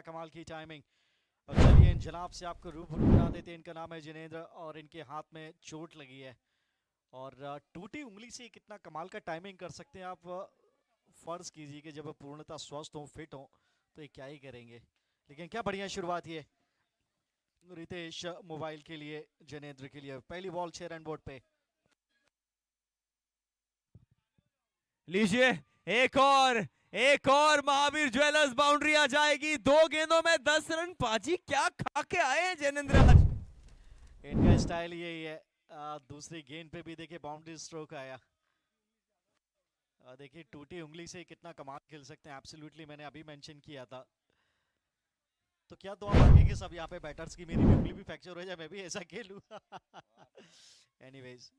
कमाल की टाइमिंग। और चलिए इन जनाब से आपको रूबरू करा देते हैं। इनका नाम है जिनेंद्र और इनके हाथ में चोट लगी है और टूटी उंगली से कितना कमाल का टाइमिंग कर सकते हैं आप। फर्ज कीजिए कि जब पूर्णतः स्वस्थ हो, फिट हो, तो ये क्या ही करेंगे। लेकिन क्या बढ़िया शुरुआत ये रितेश मोबाइल के लिए, जिनेंद्र के लिए। पहली बॉल 6 रन बोर्ड पे। लीजिए एक और महावीर ज्वेलर्स बाउंड्री आ जाएगी। 2 गेंदों में 10 रन। पाजी क्या खा के आए हैं जिनेंद्र आज। इनका स्टाइल यही है। दूसरी गेंद पे भी देखिए बाउंड्री स्ट्रोक आया। देखिए टूटी उंगली से कितना कमाल खेल सकते हैं। एब्सोल्युटली मैंने अभी मेंशन किया था। तो क्या दुआ मांगे कि सब यहाँ पे बैटर्स की मेरी भी उंगली भी फ्रैक्चर हो जाए, मैं भी ऐसा खेलूं। एनीवेज,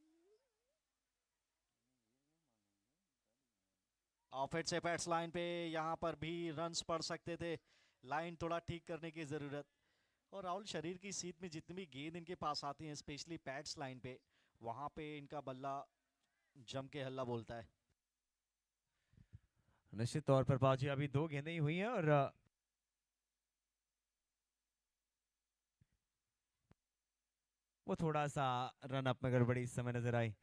ऑफेट से पैट्स लाइन पे यहाँ पर भी रन्स पड़ सकते थे। लाइन थोड़ा ठीक करने की जरूरत। और राहुल, शरीर की सीध में जितनी भी गेंद इनके पास आती हैं, स्पेशली पैट्स लाइन पे, वहां पे इनका बल्ला जम के हल्ला बोलता है। निश्चित तौर पर पाजी अभी 2 गेंदें ही हुई हैं और वो थोड़ा सा रन अप में गड़बड़ी इस समय नजर आई।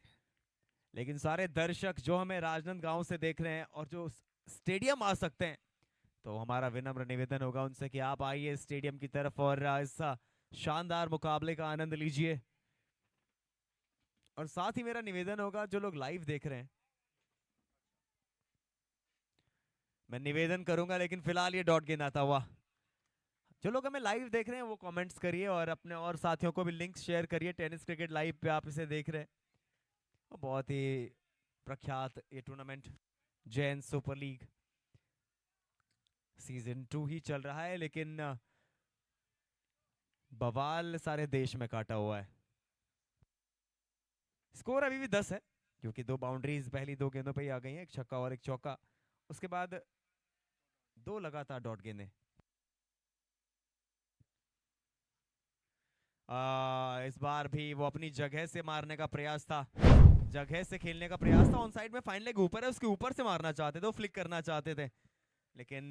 लेकिन सारे दर्शक जो हमें राजनांदगांव से देख रहे हैं और जो स्टेडियम आ सकते हैं, तो हमारा विनम्र निवेदन होगा उनसे कि आप आइए स्टेडियम की तरफ और इस शानदार मुकाबले का आनंद लीजिए। और साथ ही मेरा निवेदन होगा जो लोग लाइव देख रहे हैं, मैं निवेदन करूंगा लेकिन फिलहाल ये डॉट गेंद आता हुआ। जो लोग हमें लाइव देख रहे हैं वो कमेंट्स करिए और अपने और साथियों को भी लिंक शेयर करिए। टेनिस क्रिकेट लाइव पे आप इसे देख रहे हैं। बहुत ही प्रख्यात ये tournament, Jain super league season 2 ही चल रहा है, लेकिन बवाल सारे देश में काटा हुआ है। स्कोर अभी भी 10 है क्योंकि 2 बाउंड्रीज पहली 2 गेंदों पे ही आ गई हैं, एक छक्का और एक चौका। उसके बाद 2 लगातार डॉट गेंदें। इस बार भी वो अपनी जगह से मारने का प्रयास था, जगह से खेलने का प्रयास था। ऑन साइड में फाइन लेग ऊपर है, उसके ऊपर से मारना चाहते थे, वो फ्लिक करना चाहते थे, लेकिन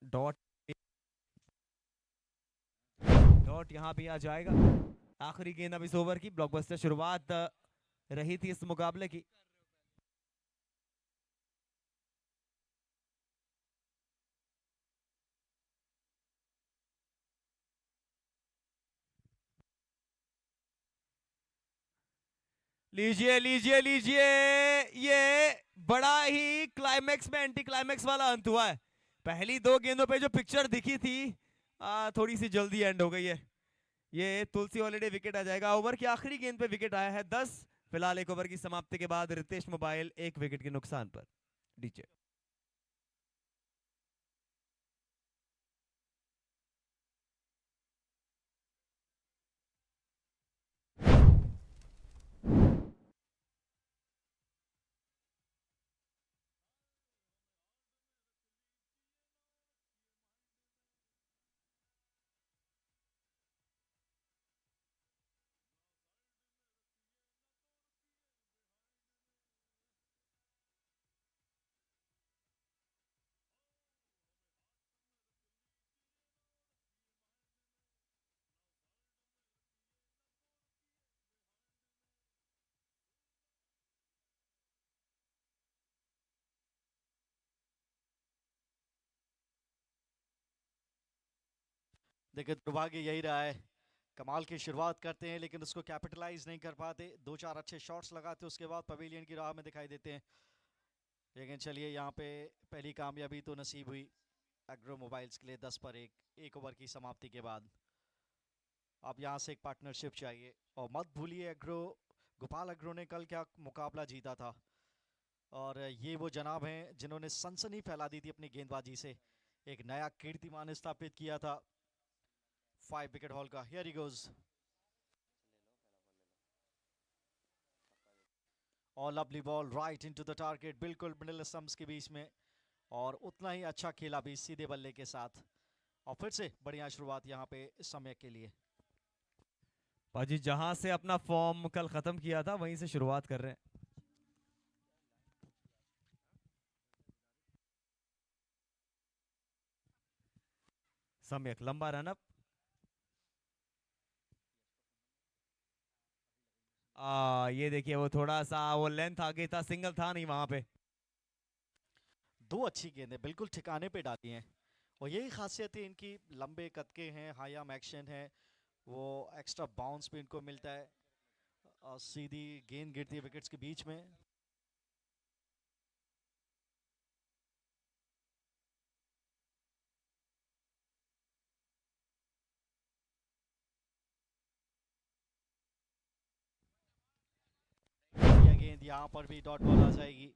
डॉट डॉट यहां भी आ जाएगा। आखिरी गेंद अब इस ओवर की। ब्लॉकबस्टर शुरुआत रही थी इस मुकाबले की। लीजिए लीजिए लीजिए, ये बड़ा ही क्लाइमैक्स में एंटी क्लाइमैक्स वाला अंत हुआ है। पहली 2 गेंदों पे जो पिक्चर दिखी थी थोड़ी सी जल्दी एंड हो गई है। ये तुलसी हॉलीडे विकेट आ जाएगा। ओवर की आखिरी गेंद पे विकेट आया है 10। फिलहाल एक ओवर की समाप्ति के बाद रितेश मोबाइल 1 विकेट के नुकसान पर। डीजे देखिए दुर्भाग्य यही रहा है। कमाल की शुरुआत करते हैं लेकिन उसको कैपिटलाइज नहीं कर पाते। दो चार अच्छे शॉट्स लगाते उसके बाद पवेलियन की राह में दिखाई देते हैं। लेकिन चलिए यहाँ पे पहली कामयाबी तो नसीब हुई एग्रो मोबाइल्स के लिए। 10 पर एक ओवर की समाप्ति के बाद अब यहाँ से एक पार्टनरशिप चाहिए। और मत भूलिए एग्रो, गोपाल एग्रो ने कल क्या मुकाबला जीता था। और ये वो जनाब हैं जिन्होंने सनसनी फैला दी थी अपनी गेंदबाजी से। एक नया कीर्तिमान स्थापित किया था 5 विकेट हॉल का। Here he goes. और lovely ball right into the target, बिल्कुल मिडिल स्टंप्स के बीच में। और उतना ही अच्छा खेला भी सीधे बल्ले के साथ। और फिर से बढ़िया शुरुआत यहाँ पे इस समय के लिए। पाजी जहां से अपना फॉर्म कल खत्म किया था वहीं से शुरुआत कर रहे हैं। सम्यक लंबा रन अप। ये देखिए वो थोड़ा सा वो लेंथ आगे था, सिंगल था नहीं वहां पे। दो अच्छी गेंदें बिल्कुल ठिकाने पे डाली हैं, और यही खासियत है इनकी, लंबे कद के हैं, हाई आर्म एक्शन है, वो एक्स्ट्रा बाउंस भी इनको मिलता है, और सीधी गेंद गिरती है विकेट्स के बीच में। यह गेंद यहाँ पर भी डॉट बॉल आ जाएगी।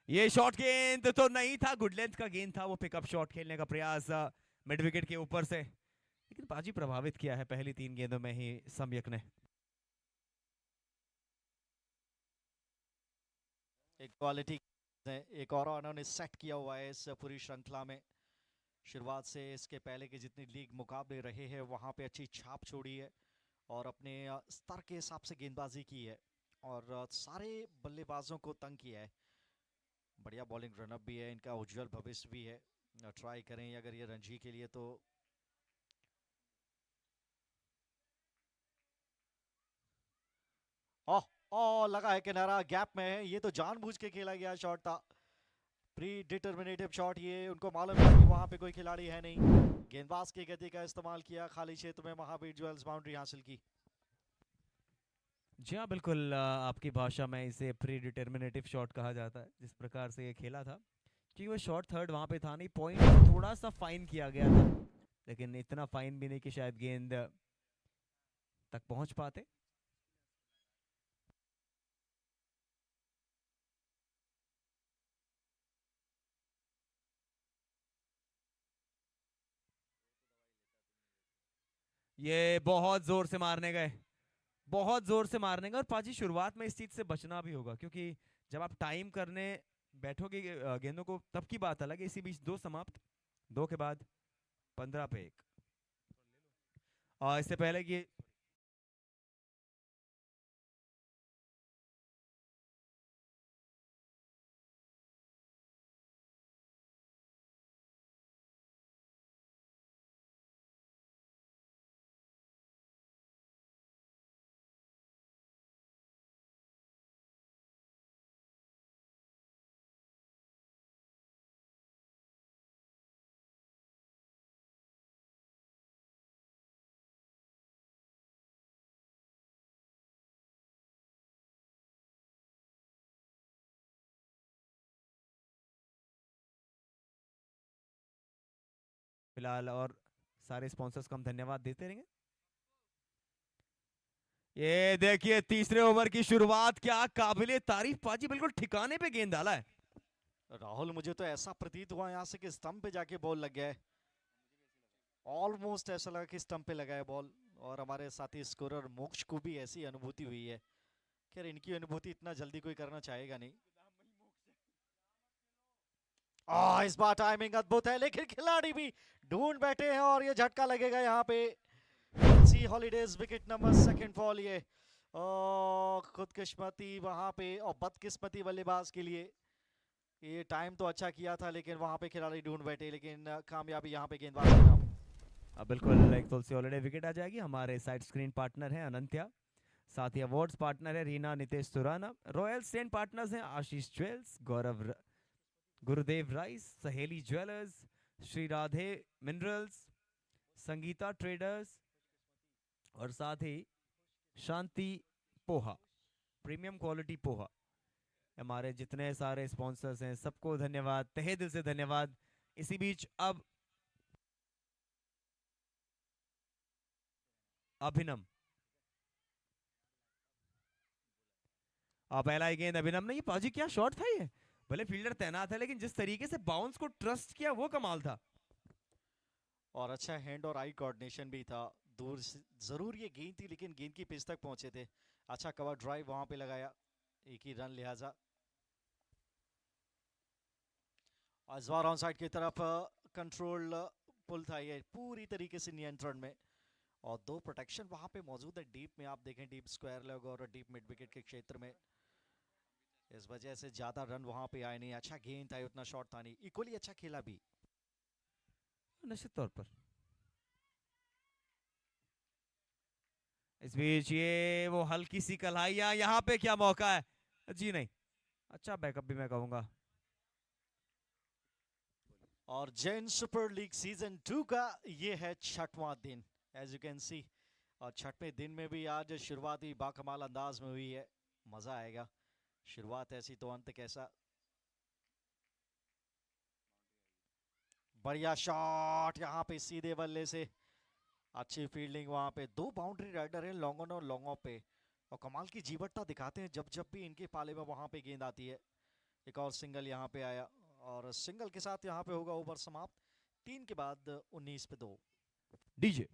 ये शॉट गेंद तो नहीं था, गुड लेंथ का गेंद था, वो पिकअप शॉट खेलने का प्रयास मिड विकेट के ऊपर से, लेकिन बाजी प्रभावित किया है पहली 3 गेंदों में ही सम्यक ने। एक क्वालिटी, एक और उन्होंने सेट किया हुआ है इस पूरी श्रृंखला में। शुरुआत से इसके पहले के जितने लीग मुकाबले रहे हैं वहाँ पे अच्छी छाप छोड़ी है, और अपने स्तर के हिसाब से गेंदबाजी की है, और सारे बल्लेबाजों को तंग किया है। बढ़िया बॉलिंग रनअप भी है इनका, उज्जवल भविष्य भी है। ट्राई करें अगर ये रणजी के लिए तो। ओह, ओह लगा है किनारा, गैप में है, ये तो जानबूझ के खेला गया शॉट था, प्री डिटर्मिनेटिव शॉट। ये उनको मालूम है कि वहां पे कोई खिलाड़ी है नहीं, गेंदबाज की गति का इस्तेमाल किया, खाली क्षेत्र में महावीर ज्वेल्स बाउंड्री हासिल की। जी हाँ बिल्कुल, आपकी भाषा में इसे प्री डिटर्मिनेटिव शॉट कहा जाता है, जिस प्रकार से ये खेला था, क्योंकि वो शॉट थर्ड वहां पे था नहीं, पॉइंट थोड़ा सा फाइन किया गया था, लेकिन इतना फाइन भी नहीं कि शायद गेंद तक पहुंच पाते। ये बहुत जोर से मारने गए, बहुत जोर से मारने गए, और पाजी शुरुआत में इस चीज से बचना भी होगा, क्योंकि जब आप टाइम करने बैठोगे गेंदों को, तब की बात अलग है। इसी बीच 2 समाप्त, 2 के बाद 15 पे 1। और इससे पहले कि फिलहाल और सारे स्पॉन्सर्स को हम धन्यवाद देते रहेंगे। ये देखिए तीसरे ओवर की शुरुआत, क्या काबिले तारीफ पाजी, बिल्कुल ठिकाने पे गेंद डाला है। राहुल, मुझे तो ऐसा प्रतीत हुआ यहाँ से कि स्टंप पे जाके बॉल लग गया है, ऑलमोस्ट ऐसा लगा कि स्टंप पे लगा है बॉल, और हमारे साथी स्कोरर मोक्ष को भी ऐसी अनुभूति हुई है। खैर इनकी अनुभूति इतना जल्दी कोई करना चाहेगा नहीं। इस बार टाइमिंग अद्भुत है, लेकिन खिलाड़ी भी ढूंढ बैठे हैं, और ये झटका लगेगा यहाँ पे। सी हॉलीडेज विकेट नंबर 2 फॉल, ये खुदकिस्मती वहां पे और बदकिस्मती बल्लेबाज के लिए। ये टाइम तो अच्छा किया था, लेकिन वहां पे खिलाड़ी ढूंढ बैठे, लेकिन कामयाबी यहाँ पे गेंदबाज के नाम। बिल्कुल एक तुलसी हॉलीडे विकेट आ जाएगी। हमारे साइड स्क्रीन पार्टनर है अनंत्या, साथ ही अवार्ड्स पार्टनर है Reena Nitesh Surana, royal stand partners हैं आशीष ज्वेल्स, गुरुदेव rice, Saheli jewellers, Shri Radhe minerals, Sangeeta traders, और साथ ही शांति पोहा, प्रीमियम क्वालिटी पोहा। हमारे जितने सारे स्पॉन्सर्स हैं सबको धन्यवाद, तहे दिल से धन्यवाद। इसी बीच अब अभिनव, पहला ही गेंद अभिनव ने, ये पाजी क्या शॉट था ये, भले फील्डर तैनात है लेकिन जिस तरीके से बाउंस को ट्रस्ट किया वो कमाल था। और अच्छा हैंड और आई कोऑर्डिनेशन भी था। दूर से जरूर ये गेंद थी लेकिन गेंद की पिच तक पहुंचे थे। अच्छा कवर ड्राइव वहां पे लगाया, एक ही रन लिहाजा। और इस बार ऑन साइड की तरफ कंट्रोल पुल था ये पूरी तरीके से नियंत्रण में। और दो प्रोटेक्शन वहां पे मौजूद है डीप में, आप देखें डीप स्क्वायर लेग और डीप मिड विकेट के क्षेत्र में। इस वजह से ज्यादा रन वहां पे आए नहीं। अच्छा गेंद था, उतना शॉट था नहीं, इक्वली अच्छा खेला भी। निश्चित तौर पर इस बीच ये वो हल्की सी कलाइयां, यहाँ पे क्या मौका है? जी नहीं, अच्छा बैकअप भी मैं कहूंगा। और जैन सुपर लीग सीजन 2 का ये है छठवां दिन, एज यू कैन सी। और छठवें दिन में भी आज शुरुआत ही बाकमाल अंदाज में हुई है। मजा आएगा, शुरुआत ऐसी तो अंत कैसा। बढ़िया शॉट यहाँ पे सीधे बल्ले से, अच्छी फील्डिंग वहां पे। दो बाउंड्री राइडर हैं लॉन्ग ऑन और लॉन्ग ऑफ पे, और कमाल की जीवटता दिखाते हैं जब जब भी इनके पाले में वहां पे गेंद आती है। एक और सिंगल यहाँ पे आया, और सिंगल के साथ यहाँ पे होगा ओवर समाप्त। 3 के बाद 19 पे 2। DJ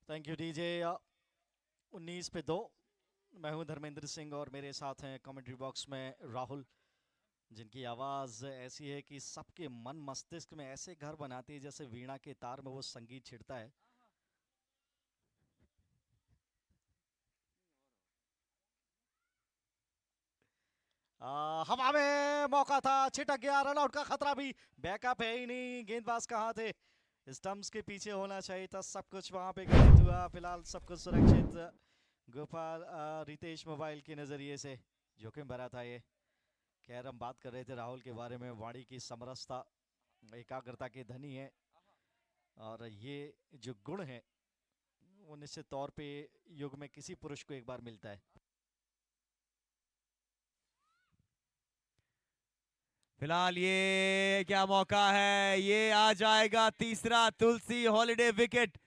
thank you DJ. 19 पे 2। मैं हूं धर्मेंद्र सिंह और मेरे साथ हैं कमेंट्री बॉक्स में राहुल, जिनकी आवाज ऐसी है कि सबके मन मस्तिष्क में ऐसे घर बनाती है जैसे वीणा के तार में वो संगीत छिड़ता है। हवा में मौका था, छिटक गया, रन आउट का खतरा भी। बैकअप है ही नहीं, गेंदबाज कहाँ थे? स्टंप्स के पीछे होना चाहिए था। सब कुछ वहां पे गलत हुआ, फिलहाल सब कुछ सुरक्षित। गोपाल रितेश मोबाइल के नजरिए से जोखिम भरा था ये। खैर हम बात कर रहे थे राहुल के बारे में, वाणी की समरसता, एकाग्रता के धनी है, और ये जो गुण है वो निश्चित तौर पे युग में किसी पुरुष को एक बार मिलता है। फिलहाल ये क्या मौका है, ये आ जाएगा तीसरा तुलसी हॉलिडे विकेट।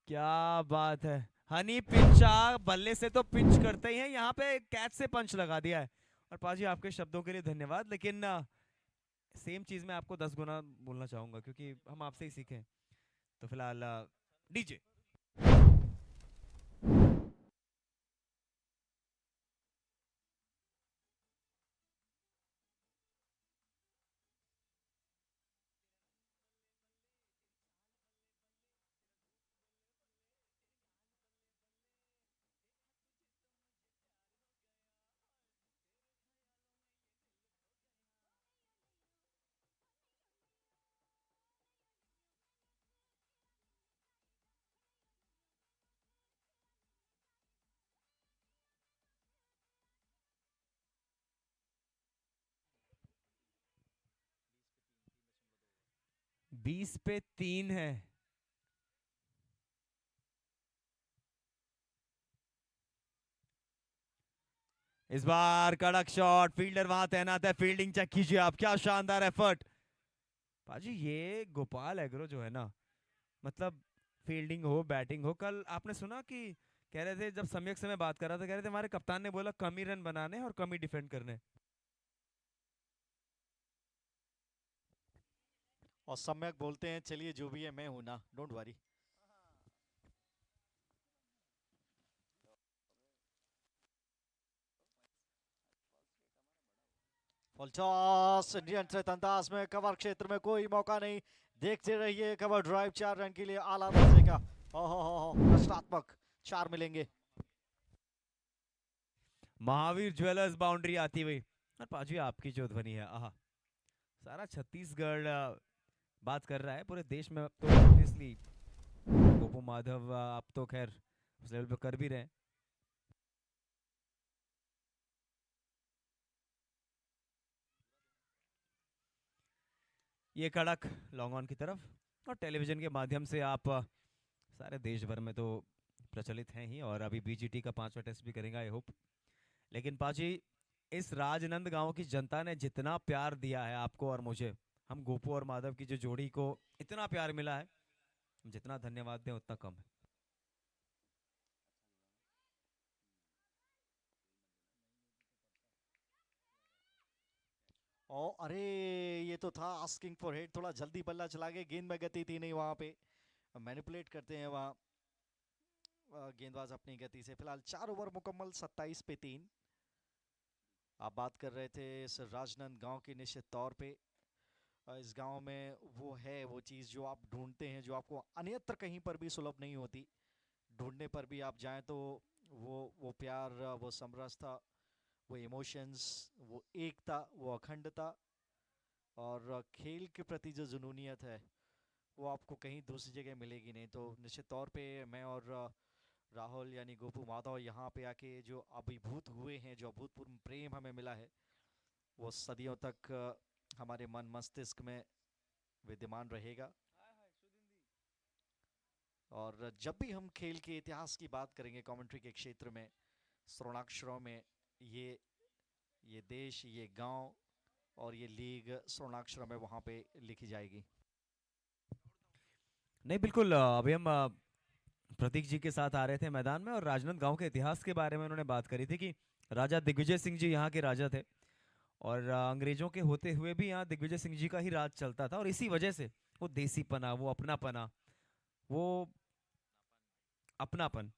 क्या बात है, हनी पिंचा बल्ले से तो पिंच करते ही हैं, यहाँ पे कैच से पंच लगा दिया है। और पाजी आपके शब्दों के लिए धन्यवाद, लेकिन सेम चीज मैं आपको 10 गुना बोलना चाहूंगा क्योंकि हम आपसे ही सीखे। तो फिलहाल डीजे 20 पे 3 है। इस बार कड़क शॉट, फील्डर वहां तैनात है, फील्डिंग चेक कीजिए आप, क्या शानदार एफर्ट। पाजी ये गोपाल एग्रो जो है ना, मतलब फील्डिंग हो बैटिंग हो, कल आपने सुना कि कह रहे थे जब सम्यक से मैं बात कर रहा था, कह रहे थे हमारे कप्तान ने बोला कम ही रन बनाने और कम ही डिफेंड करने। और सम्यक बोलते हैं चलिए जो भी है मैं हूं ना, डोंट वरी। फुल टॉस नियंत्रित अंदाज में, कवर क्षेत्र में कोई मौका नहीं। देखते रहिए कवर ड्राइव 4 रन के लिए आला दर्जे का। हो रचनात्मक 4 मिलेंगे। महावीर ज्वेलर्स बाउंड्री आती हुई, और पाजी आपकी जो ध्वनि है, आहा, सारा छत्तीसगढ़ बात कर रहा है, पूरे देश में। तो ऑब्वियसली गोपू माधव आप तो खैर उस लेवल पे कर भी रहे हैं। ये कड़क लॉन्ग ऑन की तरफ, और टेलीविजन के माध्यम से आप सारे देश भर में तो प्रचलित हैं ही, और अभी बीजीटी का 5वां टेस्ट भी करेंगे आई होप। लेकिन पाजी, इस राजनंद गांव की जनता ने जितना प्यार दिया है आपको और मुझे, हम गोपू और माधव की जो जोड़ी को इतना प्यार मिला है, जितना धन्यवाद दें उतना कम है। ओ अरे, ये तो था आस्किंग फॉर हिट, थोड़ा जल्दी बल्ला चला गया, गेंद में गति थी नहीं वहां पे। मैनिपुलेट करते हैं वहाँ गेंदबाज अपनी गति से। फिलहाल 4 ओवर मुकम्मल, 27 पे 3। आप बात कर रहे थे इस राजनंद गांव की, निश्चित तौर पे इस गांव में वो है, वो चीज़ जो आप ढूंढते हैं, जो आपको अन्यत्र कहीं पर भी सुलभ नहीं होती। ढूंढने पर भी आप जाएं तो वो प्यार, वो समरसता, वो इमोशंस, वो एकता, वो अखंडता, और खेल के प्रति जो जुनूनियत है, वो आपको कहीं दूसरी जगह मिलेगी नहीं। तो निश्चित तौर पे मैं और राहुल यानी गोपू माधव यहाँ पे आके जो अभिभूत हुए हैं, जो अभूतपूर्व प्रेम हमें मिला है, वो सदियों तक हमारे मन मस्तिष्क में विद्यमान रहेगा। और जब भी हम खेल के इतिहास की बात करेंगे कमेंट्री के क्षेत्र में, स्वर्णाक्षरों में ये ये देश, ये गांव और ये लीग स्वर्णाक्षरों में वहाँ पे लिखी जाएगी। नहीं बिल्कुल, अभी हम प्रतीक जी के साथ आ रहे थे मैदान में, और राजनांद गांव के इतिहास के बारे में उन्होंने बात करी थी कि राजा दिग्विजय सिंह जी यहाँ के राजा थे, और अंग्रेजों के होते हुए भी यहाँ दिग्विजय सिंह जी का ही राज चलता था, और इसी वजह से वो देसीपना, वो अपनापना, वो अपनापन,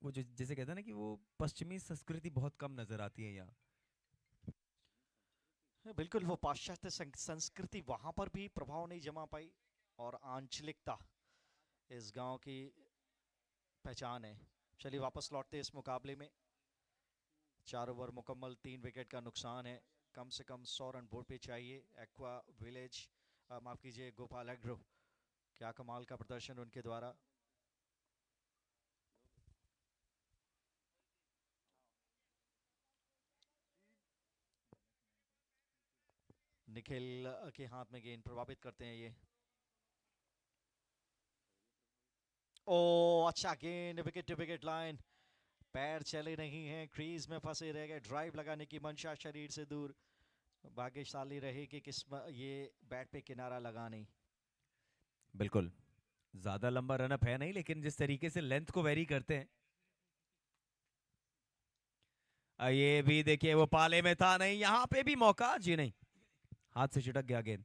वो जो जैसे कहते हैं ना कि वो पश्चिमी संस्कृति बहुत कम नजर आती है यहाँ। बिल्कुल, वो पाश्चात्य संस्कृति वहाँ पर भी प्रभाव नहीं जमा पाई, और आंचलिकता इस गांव की पहचान है। चलिए वापस लौटते इस मुकाबले में। 4 ओवर मुकम्मल, 3 विकेट का नुकसान है। कम से कम 100 रन बोर्ड पे चाहिए। एक्वा विलेज, माफ कीजिए, गोपाल एग्रो, क्या कमाल का प्रदर्शन उनके द्वारा। निखिल के हाथ में गेंद, प्रभावित करते हैं ये। ओ अच्छा गेंद, विकेट टू विकेट लाइन, पैर चले नहीं हैं, क्रीज में फंसे रह गए। ड्राइव लगाने की मंशा शरीर से दूर, भाग्यशाली रहे कि किस्मत ये बैट पे किनारा लगा नहीं। बिल्कुल, ज्यादा लंबा रनअप है नहीं, लेकिन जिस तरीके से लेंथ को वेरी करते हैं, ये भी देखिए वो पाले में था नहीं, यहाँ पे भी मौका जी नहीं, हाथ से छिटक गया गेंद।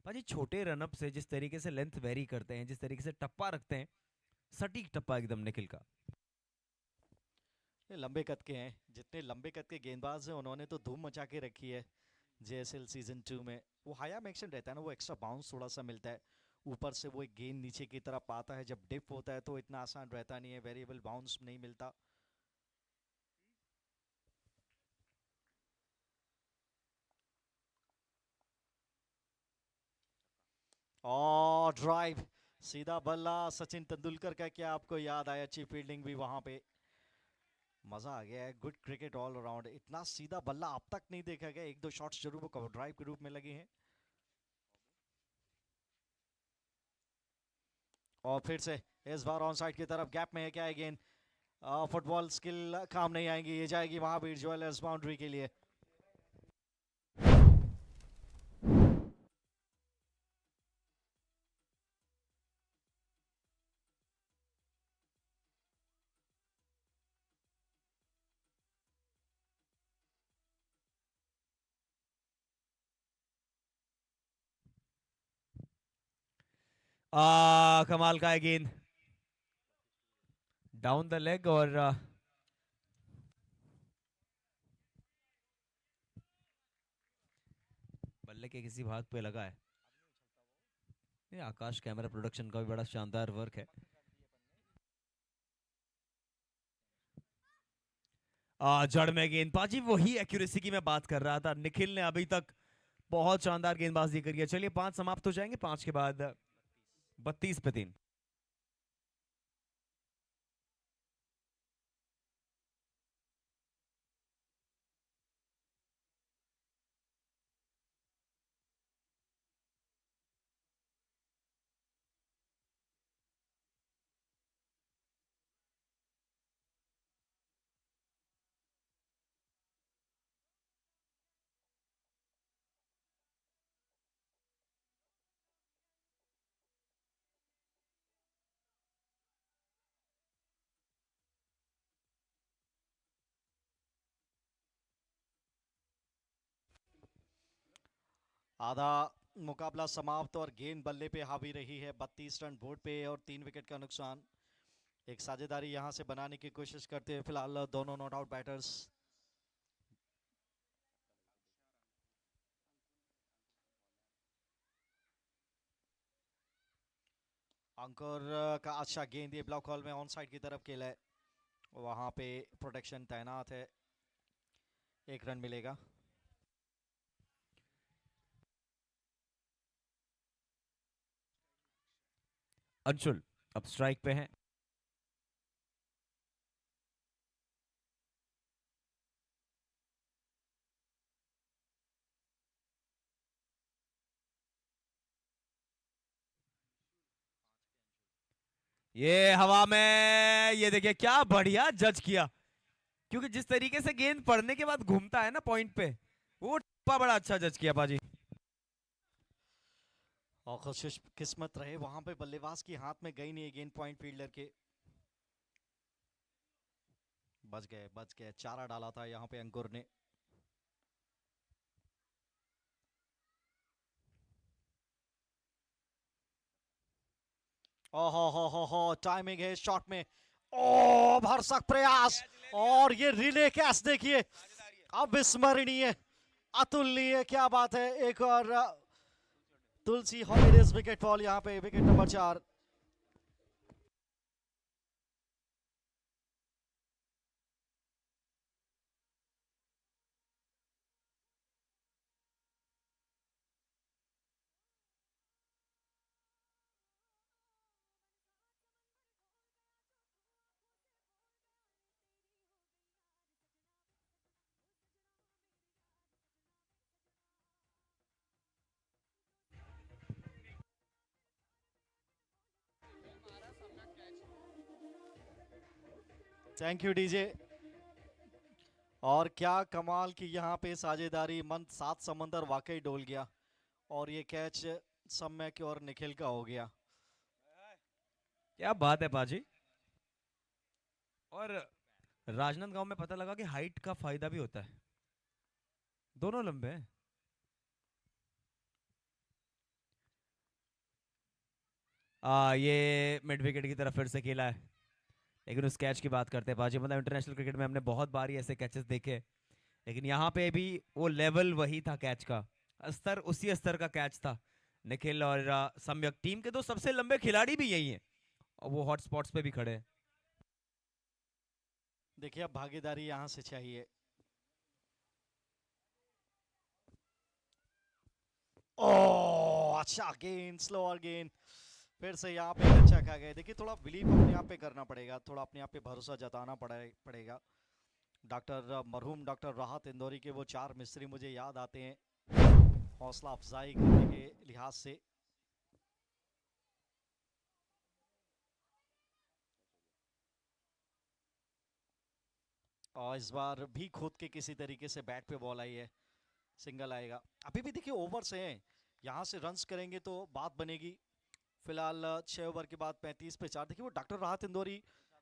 भाजी छोटे रनअप से जिस तरीके से लेंथ वेरी करते हैं, जिस तरीके से टप्पा रखते हैं, सटीक टप्पा एकदम निखिल का। ये लंबे कद के हैं, जितने लंबे कद के गेंदबाज हैं उन्होंने तो धूम मचा के रखी है जेएसएल सीजन 2 में। वो हाई एक्शन रहता है ना, वो एक्स्ट्रा बाउंस थोड़ा सा मिलता है, ऊपर से वो एक गेंद नीचे की तरफ आता है, जब डिप होता है तो इतना आसान रहता नहीं है, वेरिएबल बाउंस नहीं मिलता। और ड्राइव, सीधा बल्ला, सचिन तेंदुलकर का क्या आपको याद आया, अच्छी फील्डिंग भी वहां पे। मजा आ गया है, गुड क्रिकेट ऑल अराउंड। इतना सीधा बल्ला अब तक नहीं देखा गया, एक दो शॉट्स जरूर वो कवर ड्राइव के रूप में लगे हैं। और फिर से इस बार ऑन साइड की तरफ, गैप में है क्या है गेंद, फुटबॉल स्किल काम नहीं आएंगी, ये जाएगी महावीर ज्वेलर्स बाउंड्री के लिए। कमाल का है गेंद, डाउन द लेग, और बल्ले के किसी भाग पे लगा है। ये आकाश कैमरा प्रोडक्शन का भी बड़ा शानदार वर्क है। जड़ में गेंद, पाजी वही एक्यूरेसी की मैं बात कर रहा था। निखिल ने अभी तक बहुत शानदार गेंदबाजी करी है। चलिए 5 समाप्त हो जाएंगे, 5 के बाद 32 पे 3। आधा मुकाबला समाप्त और गेंद बल्ले पे हावी रही है। 32 रन बोर्ड पे और 3 विकेट का नुकसान। एक साझेदारी यहां से बनाने की कोशिश करते हैं फिलहाल दोनों नॉट आउट बैटर्स। अंकुर का अच्छा गेंद ये ब्लॉक हॉल में ऑन साइड की तरफ खेला है, वहां पे प्रोटेक्शन तैनात है। 1 रन मिलेगा। अंशुल अब स्ट्राइक पे है। ये हवा में, ये देखिए क्या बढ़िया जज किया, क्योंकि जिस तरीके से गेंद पड़ने के बाद घूमता है ना पॉइंट पे, वो टप्पा बड़ा अच्छा जज किया बाजी। और खुश किस्मत रहे वहां पे बल्लेबाज की हाथ में गई नहीं गेंद पॉइंट फील्डर के। बच गए, चारा डाला था यहाँ पे अंकुर ने। ओहो टाइमिंग है शॉट में। ओ भरसक प्रयास और ये रिले कैच देखिए, अविस्मरणीय, अतुलनीय, क्या बात है। एक और तुलसी हॉलीडेज विकेट फॉल यहाँ पे, wicket number 4। Thank you DJ. और क्या कमाल की यहाँ पे साझेदारी, मन 7 समंदर वाकई डोल गया और ये कैच सम्यक और निखिल का हो गया। क्या बात है पाजी। और राजनांदगांव में पता लगा कि हाइट का फायदा भी होता है, दोनों लंबे हैं। ये मिड विकेट की तरफ फिर से खेला है, लेकिन उस कैच की बात करते हैं बाजी। मतलब इंटरनेशनल क्रिकेट में हमने बहुत बारी ऐसे कैचेस देखे, लेकिन यहाँ पे भी वो लेवल वही था कैच का, स्तर उसी स्तर का कैच था। निखिल और सम्यक टीम के दो सबसे लंबे खिलाड़ी भी यही हैं, और वो हॉट स्पॉट्स पे भी खड़े हैं। देखिए अब भागीदारी यहां से चाहिए। ओ अच्छा गेंद, स्लोअर गेंद, फिर से यहाँ पे अच्छा खा गए। देखिए थोड़ा बिलीव अपने आप पे करना पड़ेगा, थोड़ा अपने आप पे भरोसा जताना पड़ेगा। डॉक्टर मरहूम डॉक्टर राहत इंदौरी के वो 4 मिस्त्री मुझे याद आते हैं हौसला अफजाई करने के लिहाज से। और इस बार भी खुद के किसी तरीके से बैट पे बॉल आई है, सिंगल आएगा। अभी भी देखिए ओवर्स हैं, यहाँ से रन्स करेंगे तो बात बनेगी। फिलहाल 6 ओवर के बाद 35 पे 4। देखिए वो डॉक्टर राहत इंदौरी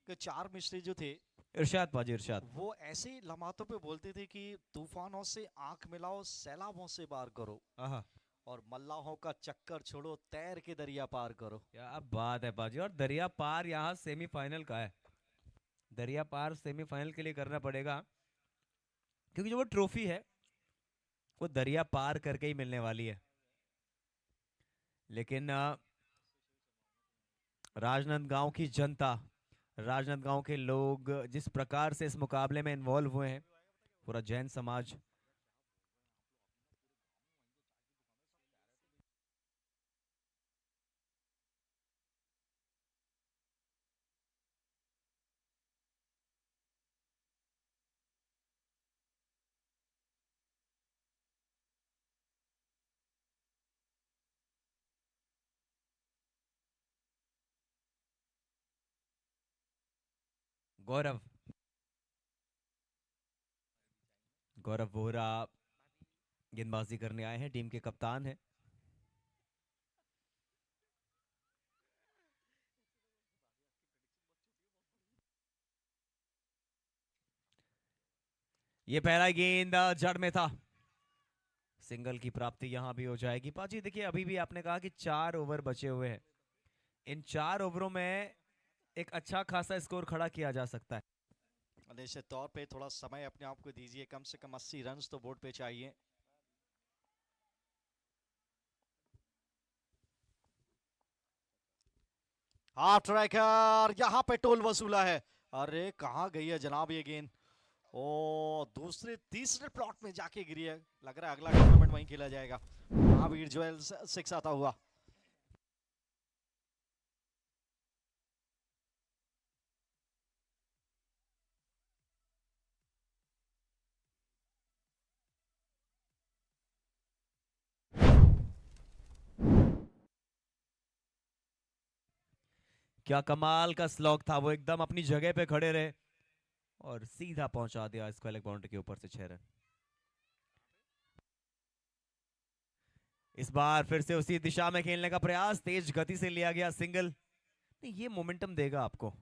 के 4 मिस्त्री जो थे, इरशाद पाजी इरशाद। वो ऐसे लम्हातों पे बोलते थे कि तूफानों से आंख मिलाओ, सैलाबों से पार करो, आहा, और मल्लाहों का चक्कर छोड़ो, तैर के दरिया पार करो। क्या बात है पाजी। और दरिया पार यहाँ सेमीफाइनल का है, दरिया पार सेमीफाइनल के लिए करना पड़ेगा, क्योंकि जो वो ट्रॉफी है वो दरिया पार करके ही मिलने वाली है। लेकिन राजनांदगांव की जनता, राजनांदगांव के लोग जिस प्रकार से इस मुकाबले में इन्वॉल्व हुए हैं, पूरा जैन समाज, गौरव, गौरव वोहरा गेंदबाजी करने आए हैं, टीम के कप्तान हैं। ये पहला गेंद जड़ में था, सिंगल की प्राप्ति यहाँ भी हो जाएगी। पाजी देखिए, अभी भी आपने कहा कि 4 ओवर बचे हुए हैं। इन 4 ओवरों में एक अच्छा खासा स्कोर खड़ा किया जा सकता है। निश्चित तौर पे थोड़ा समय अपने आप को दीजिए, कम से कम 80 रन तो बोर्ड पे चाहिए। हाफ ट्रैकर, यहाँ पे टोल वसूला है। अरे कहाँ गई है जनाब ये गेंद। ओ दूसरे तीसरे प्लॉट में जाके गिरी है। लग रहा है अगला टूर्नामेंट वहीं खेला जाएगा। महावीर ज्वेल्स 6 आता हुआ। क्या कमाल का स्लॉग था वो, एकदम अपनी जगह पे खड़े रहे और सीधा पहुंचा दिया इसको लेग बाउंड्री के ऊपर से 6 रन। इस बार फिर से उसी दिशा में खेलने का प्रयास, तेज गति से लिया गया सिंगल। नहीं, ये मोमेंटम देगा आपको,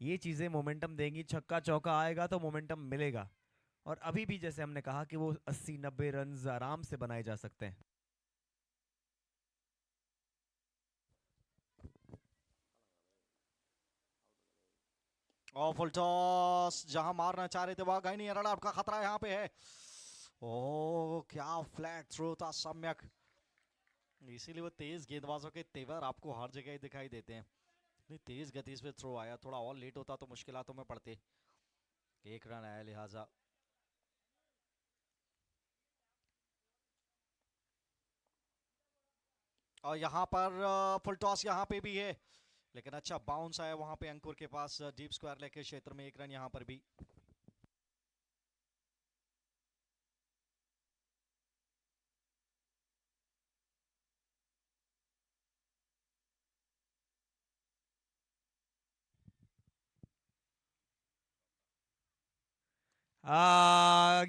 ये चीजें मोमेंटम देंगी। छक्का चौका आएगा तो मोमेंटम मिलेगा। और अभी भी जैसे हमने कहा कि वो 80-90 रन आराम से बनाए जा सकते हैं। और फुल टॉस, जहां मारना चाह रहे थे वहां गए नहीं। रन आउट का खतरा यहाँ पे है। ओ क्या फ्लैट थ्रो था, सम्यक। इसीलिए वो तेज गेंदबाजों के तेवर आपको हर जगह ही दिखाई देते हैं। नहीं, तेज गति से थ्रो आया, थोड़ा और लेट होता तो मुश्किलातों में पड़ते। 1 रन आया लिहाजा। और यहाँ पर फुल टॉस यहाँ पे भी है, लेकिन अच्छा बाउंस आया वहां पे अंकुर के पास डीप स्क्वायर लेग के क्षेत्र में। 1 रन यहाँ पर भी।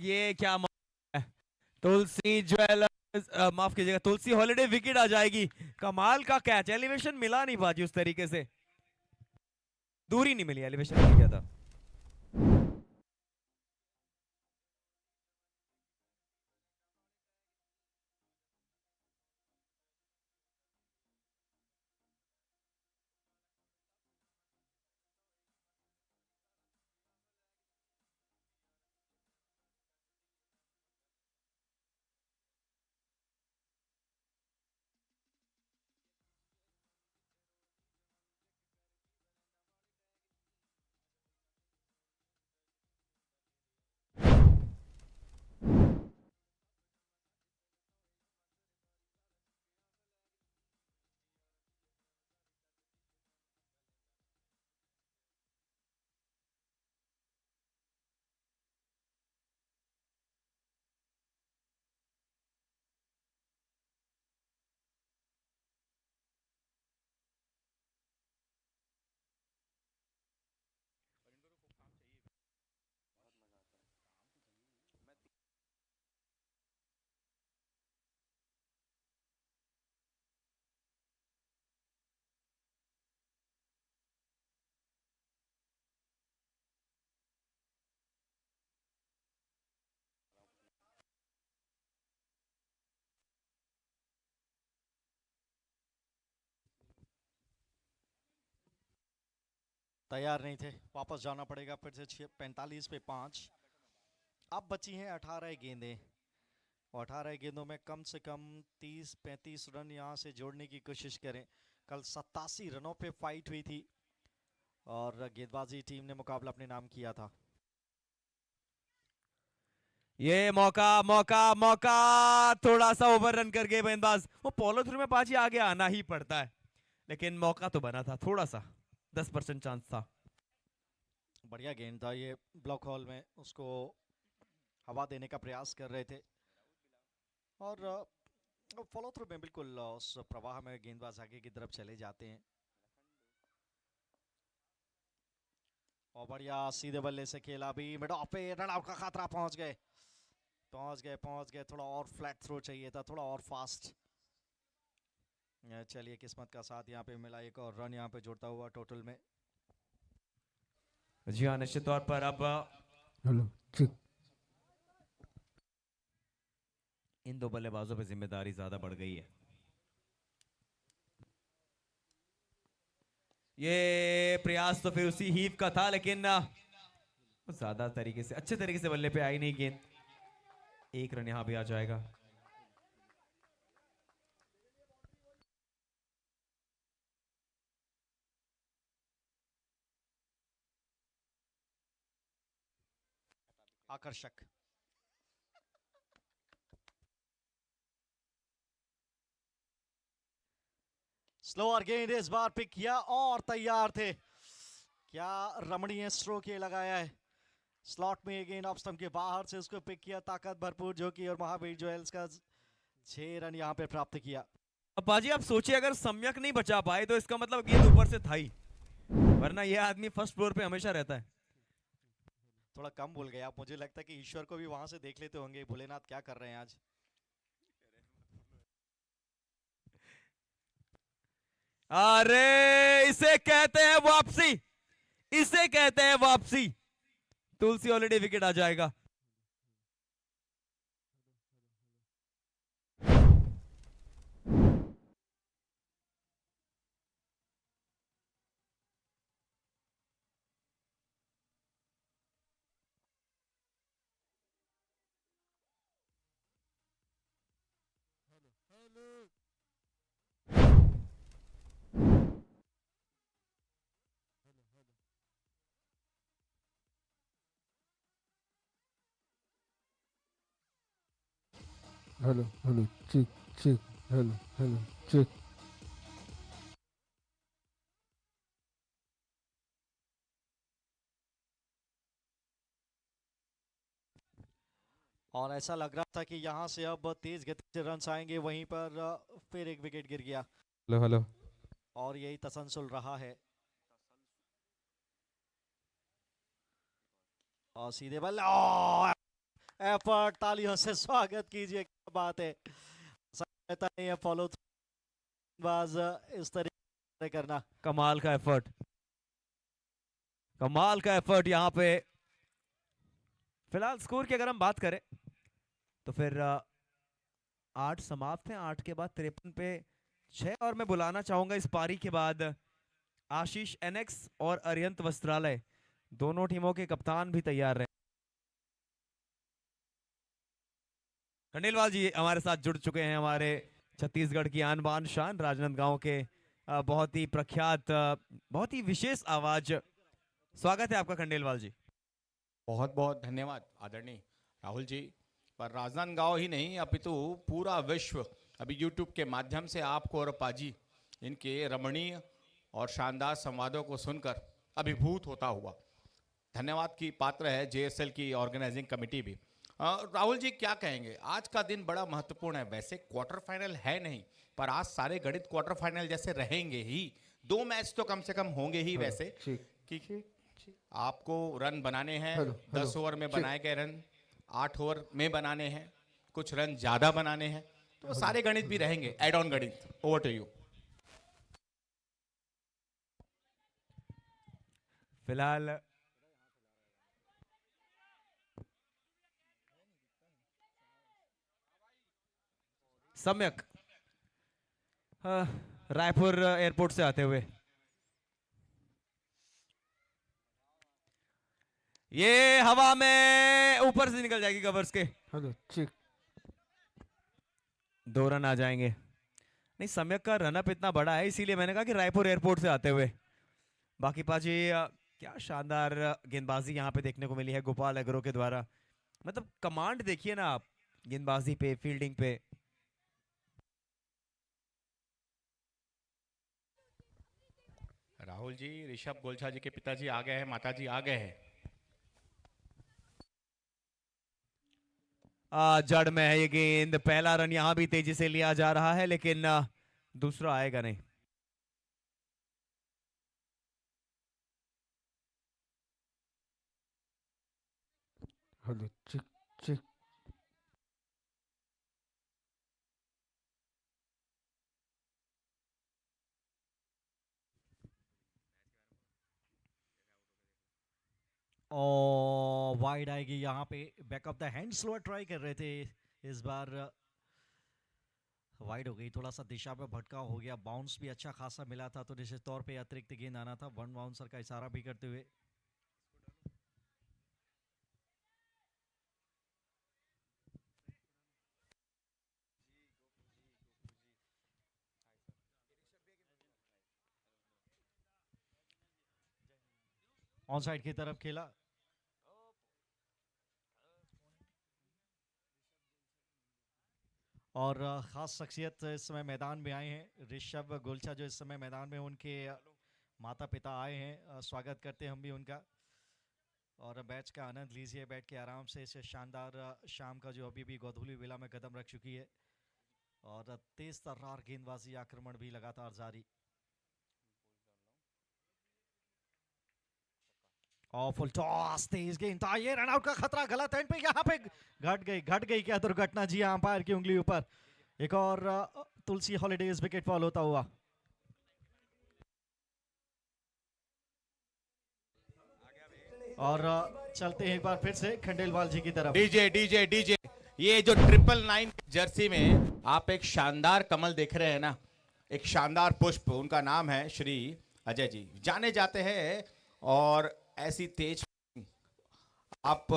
ये क्या है? तुलसी ज्वेलर्स, माफ कीजिएगा, तुलसी हॉलिडे विकेट आ जाएगी। कमाल का कैच, एलिवेशन मिला नहीं बाजी उस तरीके से, दूरी नहीं मिली, एलिवेशन मिल गया था। तैयार नहीं थे, वापस जाना पड़ेगा फिर से। 45 पे 5। अब बची हैं 18 गेंदें, और 18 गेंदों में कम से कम 30-35 रन यहाँ से जोड़ने की कोशिश करें। कल 87 रनों पे फाइट हुई थी और गेंदबाजी टीम ने मुकाबला अपने नाम किया था। ये मौका मौका मौका, थोड़ा सा ओवर रन कर गए गेंदबाज। वो फॉलो थ्रू में पाजी आगे आना ही पड़ता है, लेकिन मौका तो बना था, थोड़ा सा 10% चांस था। बढ़िया गेंद था ये, ब्लॉक हॉल में उसको हवा देने का प्रयास कर रहे थे, और फॉलो थ्रू में बिल्कुल उस प्रवाह में गेंदबाज आगे की तरफ चले जाते हैं। और बढ़िया सीधे बल्ले से खेला भी, मिड ऑफ पे रन आउट का खतरा। पहुंच गए पहुंच गए पहुंच गए। थोड़ा और फ्लैट थ्रो चाहिए था, थोड़ा और फास्ट। चलिए किस्मत का साथ यहाँ पे मिला, एक और रन यहाँ पे जुड़ता हुआ टोटल में। जी हाँ, निश्चित तौर पर अब हेलो ठीक। इन दो बल्लेबाजों पे जिम्मेदारी ज्यादा बढ़ गई है। ये प्रयास तो फिर उसी हीव का था, लेकिन ज्यादा तरीके से अच्छे तरीके से बल्ले पे आई नहीं गेंद। एक रन यहां भी आ जाएगा। आकर्षक। स्लोअर गेंद इस बार पिक किया और तैयार थे। क्या रमणीय स्ट्रोक ये लगाया है। स्लॉट में गेंद ऑफ स्टंप के बाहर से उसको पिक किया, ताकत भरपूर जो कि, और महावीर ज्वेल्स का 6 रन यहां पे प्राप्त किया। अब बाजी आप सोचिए, अगर सम्यक नहीं बचा पाए तो इसका मतलब गेंद ऊपर से था ही, वरना यह आदमी फर्स्ट फ्लोर पे हमेशा रहता है। थोड़ा कम भूल गए आप, मुझे लगता है कि ईश्वर को भी वहां से देख लेते होंगे, भोलेनाथ क्या कर रहे हैं आज। अरे इसे कहते हैं वापसी, इसे कहते हैं वापसी। तुलसी ऑलरेडी विकेट आ जाएगा। Hello hello check check hello hello check. और ऐसा लग रहा था कि यहां से अब तेज गति से रन आएंगे, वहीं पर फिर एक विकेट गिर गया। हेलो हेलो और यही तसलसल रहा है। और सीधे बल्ले, एफर्ट, तालियों से स्वागत कीजिए, क्या बात है। रहता नहीं है फॉलो बाज इस तरीके से करना। कमाल का एफर्ट, कमाल का एफर्ट यहाँ पे। फिलहाल स्कोर की अगर हम बात करें तो फिर 8 समाप्त हैं, 8 के बाद 53 पे 6। और मैं बुलाना चाहूंगा इस पारी के बाद आशीष एनएक्स और अरियंत वस्त्रालय, दोनों टीमों के कप्तान भी तैयार रहे। खंडेलवाल जी हमारे साथ जुड़ चुके हैं, हमारे छत्तीसगढ़ की आन बान शान, राजनांदगांव के बहुत ही प्रख्यात, बहुत ही विशेष आवाज। स्वागत है आपका खंडेलवाल जी। बहुत बहुत धन्यवाद आदरणीय राहुल जी। पर राजनांदगांव ही नहीं, अपितु पूरा विश्व अभी यूट्यूब के माध्यम से आपको और पाजी इनके रमणीय और शानदार संवादों को सुनकर अभिभूत होता हुआ धन्यवाद की पात्र है जेएसएल की ऑर्गेनाइजिंग कमेटी भी। राहुल जी क्या कहेंगे, आज का दिन बड़ा महत्वपूर्ण है। वैसे क्वार्टर फाइनल है नहीं, पर आज सारे गणित क्वार्टर फाइनल जैसे रहेंगे ही। 2 मैच तो कम से कम होंगे ही वैसे, कि आपको रन बनाने हैं। 10 ओवर में बनाए गए रन 8 ओवर में बनाने हैं, कुछ रन ज्यादा बनाने हैं, तो सारे गणित भी रहेंगे, एड ऑन गणित। Over to you. फिलहाल सम्यक रायपुर एयरपोर्ट से आते हुए, ये हवा में ऊपर से निकल जाएगी कवर्स के। Hello check. 2 रन आ जाएंगे। नहीं, सम्यक का रनअप इतना बड़ा है, इसीलिए मैंने कहा कि रायपुर एयरपोर्ट से आते हुए। बाकी पाजी क्या शानदार गेंदबाजी यहाँ पे देखने को मिली है गोपाल एग्रो के द्वारा। मतलब कमांड देखिए ना आप, गेंदबाजी पे, फील्डिंग पे। राहुल जी, ऋषभ गोलछा जी के पिताजी आ गए हैं, माताजी आ गए हैं। जड़ में है ये गेंद। पहला रन यहां भी तेजी से लिया जा रहा है, लेकिन दूसरा आएगा नहीं। Hello check check. और वाइड आएगी यहाँ पे। Back of the hand slower try कर रहे थे इस बार वाइड हो गई, थोड़ा सा दिशा में भटकाव हो गया, बाउंस भी अच्छा खासा मिला था तो निश्चित तौर पे अतिरिक्त गेंद आना था, वन बाउंसर का इशारा भी करते हुए। ऑन साइड की तरफ खेला और ख़ास शख्सियत इस समय मैदान में आए हैं, ऋषभ गोलछा जो इस समय मैदान में, उनके माता पिता आए हैं, स्वागत करते हैं हम भी उनका। और मैच का आनंद लीजिए बैठ के आराम से, इस शानदार शाम का जो अभी भी गोधूली वेला में कदम रख चुकी है। और तेज तर्रार गेंदबाजी आक्रमण भी लगातार जारी। और फुल टॉस, तेज गेंद था, ये रन आउट का खतरा, गलत एंड पे यहाँ पे घट गई क्या दुर्घटना जी, अंपायर की उंगली ऊपर। एक और तुलसी हॉलीडेज विकेट फॉल होता हुआ। और चलते हैं एक बार फिर से खंडेलवाल जी की तरफ। डीजे डीजे डीजे, ये जो 999 जर्सी में आप एक शानदार कमल देख रहे हैं ना, एक शानदार पुष्प, उनका नाम है श्री अजय जी, जाने जाते हैं। और ऐसी तेज, आप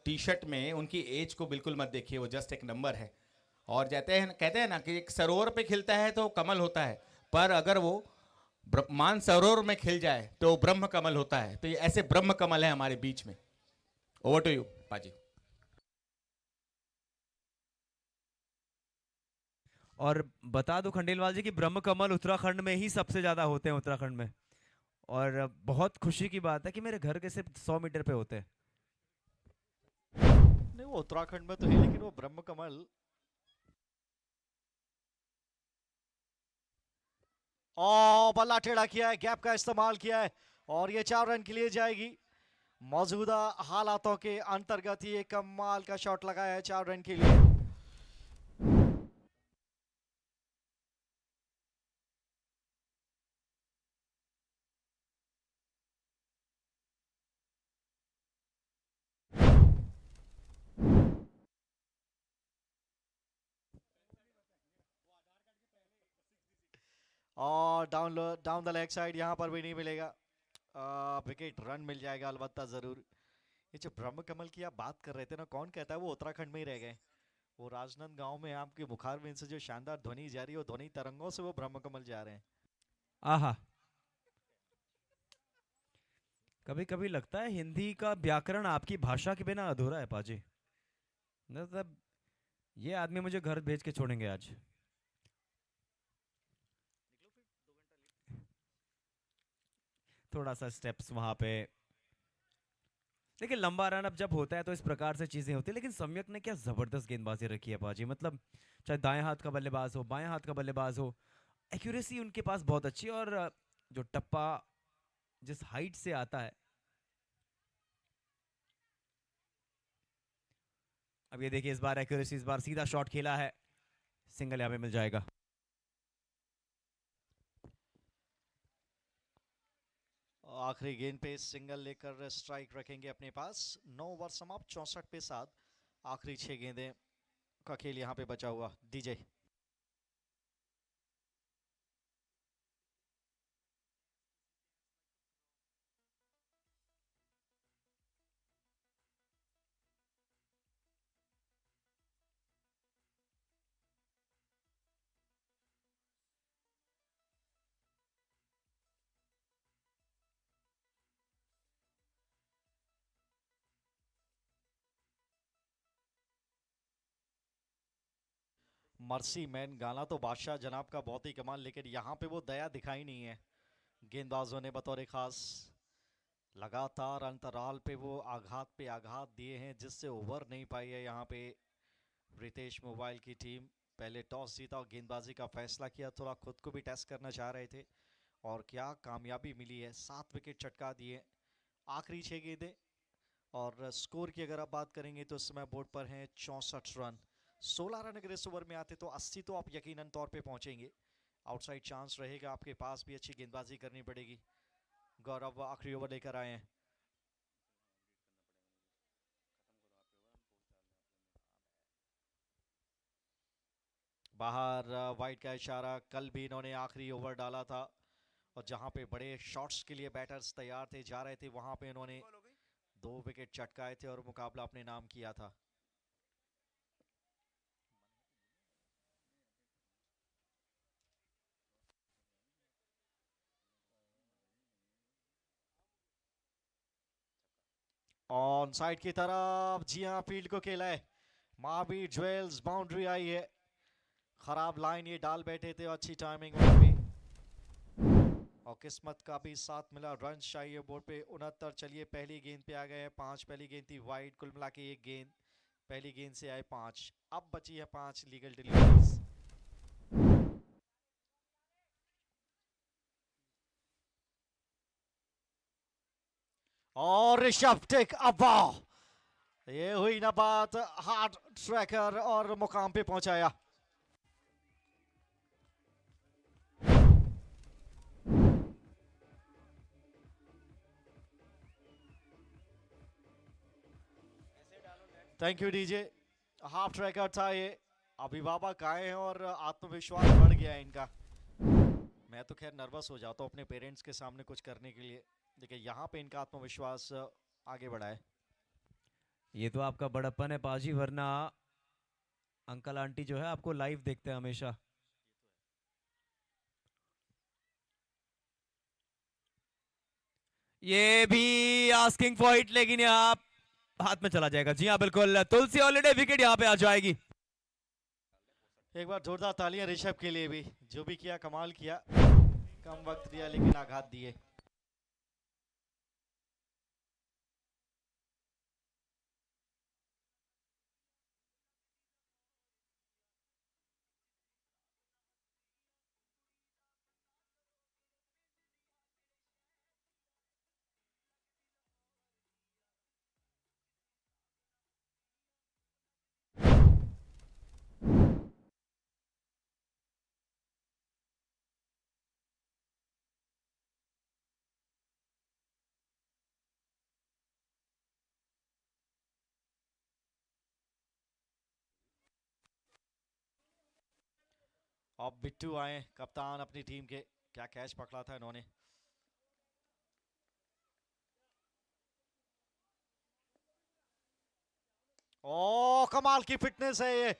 टी शर्ट में उनकी एज को बिल्कुल मत देखिए, वो जस्ट एक नंबर है। और कहते हैं ना कि एक सरोवर पे खिलता है तो कमल होता है, पर अगर वो मान सरोवर में खिल जाए तो ब्रह्म कमल होता है। तो ये ऐसे ब्रह्म कमल है हमारे बीच में। ओवर टू यू पाजी। और बता दो खंडेलवाल जी कि ब्रह्म कमल उत्तराखंड में ही सबसे ज्यादा होते हैं, उत्तराखंड में। और बहुत खुशी की बात है कि मेरे घर के सिर्फ 100 मीटर पे होते हैं। नहीं, वो उत्तराखंड में तो है, लेकिन वो ब्रह्म कमल। बल्ला टेढ़ा किया है, गैप का इस्तेमाल किया है और ये 4 रन के लिए जाएगी। मौजूदा हालातों के अंतर्गत ये कमाल का शॉट लगाया है 4 रन के लिए। और डाउन द लेग साइड यहाँ पर भी नहीं मिलेगा विकेट, रन मिल जाएगा अलबत्ता जरूर। ये जो ब्रह्म कमल की आप बात कर रहे थे ना, कौन कहता है वो उत्तराखंड में ही रह गए? वो राजनांदगांव में आपके बुखारविंद से जो शानदार ध्वनि जा रही है, वो ध्वनि तरंगों से वो ब्रह्म कमल जा रहे हैं। आहा, कभी कभी लगता है हिंदी का व्याकरण आपकी भाषा के बिना अधूरा है पाजी। मतलब ये आदमी मुझे घर भेज के छोड़ेंगे आज। थोड़ा सा स्टेप्स वहां पे, लेकिन लंबा रन अब जब होता है तो इस प्रकार से चीजें होती है। लेकिन सम्यक ने क्या जबरदस्त गेंदबाजी रखी है पाजी, मतलब चाहे दाएं हाथ का बल्लेबाज हो, बाएं हाथ का बल्लेबाज हो, एक्यूरेसी उनके पास बहुत अच्छी है। और जो टप्पा जिस हाइट से आता है, अब ये देखिए इस बार एक्यूरेसी, इस बार सीधा शॉट खेला है, सिंगल यहां पे मिल जाएगा। आखिरी गेंद पे सिंगल लेकर स्ट्राइक रखेंगे अपने पास। 9 ओवर समाप्त, 64 पे 7, आखिरी 6 गेंदें का खेल यहाँ पे बचा हुआ। डीजे मर्सी मैन गाना तो बादशाह जनाब का बहुत ही कमाल, लेकिन यहाँ पे वो दया दिखाई नहीं है गेंदबाजों ने बतौर खास। लगातार अंतराल पे वो आघात पे आघात दिए हैं, जिससे ओवर नहीं पाई है यहाँ पे रितेश मोबाइल की टीम। पहले टॉस जीता और गेंदबाजी का फैसला किया, थोड़ा खुद को भी टेस्ट करना चाह रहे थे और क्या कामयाबी मिली है। 7 विकेट चटका दिए आखिरी 6 गेंदें। और स्कोर की अगर आप बात करेंगे तो इस समय बोर्ड पर हैं 64 रन। 16 रन अगर इस ओवर में आते तो 80 तो आप यकीनन तौर पे पहुंचेंगे। आउटसाइड चांस रहेगा आपके पास भी, अच्छी गेंदबाजी करनी पड़ेगी। गौरव आखिरी ओवर लेकर आए हैं। बाहर वाइड का इशारा। कल भी इन्होंने आखिरी ओवर डाला था और जहां पे बड़े शॉट्स के लिए बैटर्स तैयार थे, जा रहे थे, वहां पे इन्होंने 2 विकेट चटकाए थे और मुकाबला अपने नाम किया था। ऑन साइड की तरफ, जी हाँ, फील्ड को खेला है। महावीर ज्वेल्स, बाउंड्री आई है। खराब लाइन ये डाल बैठे थे, अच्छी टाइमिंग वहां पे और किस्मत का भी साथ मिला। रन चाहिए बोर्ड पे 69। चलिए पहली गेंद पे आ गए हैं 5। पहली गेंद थी वाइड, कुल मिला के 1 गेंद। पहली गेंद से आए 5, अब बची है 5 लीगल डिलीवरीज। और ऋषभ टेक, अब वाह, ये हुई ना बात, हार्ड ट्रैकर और मुकाम पे पहुंचाया। Thank you DJ. Half tracker था ये। अभिभावक आए हैं और आत्मविश्वास बढ़ गया है इनका। मैं तो खैर नर्वस हो जाता हूँ अपने पेरेंट्स के सामने कुछ करने के लिए, देखिए यहाँ पे इनका आत्मविश्वास आगे बढ़ा है। ये तो आपका बड़प्पन है पाजी, वरना अंकल आंटी जो है आपको लाइव देखते हैं हमेशा। ये भी आस्किंग फॉर हिट, लेकिन यहाँ हाथ में चला जाएगा। जी हाँ बिल्कुल, तुलसी ऑलरेडी विकेट यहाँ पे आ जाएगी। एक बार जोरदार तालियां ऋषभ के लिए भी, जो भी किया कमाल किया। कम वक्त दिया लेकिन आघात दिए। अब बिट्टू आए, कप्तान अपनी टीम के। क्या कैच पकड़ा था इन्होंने। ओ कमाल की फिटनेस है ये।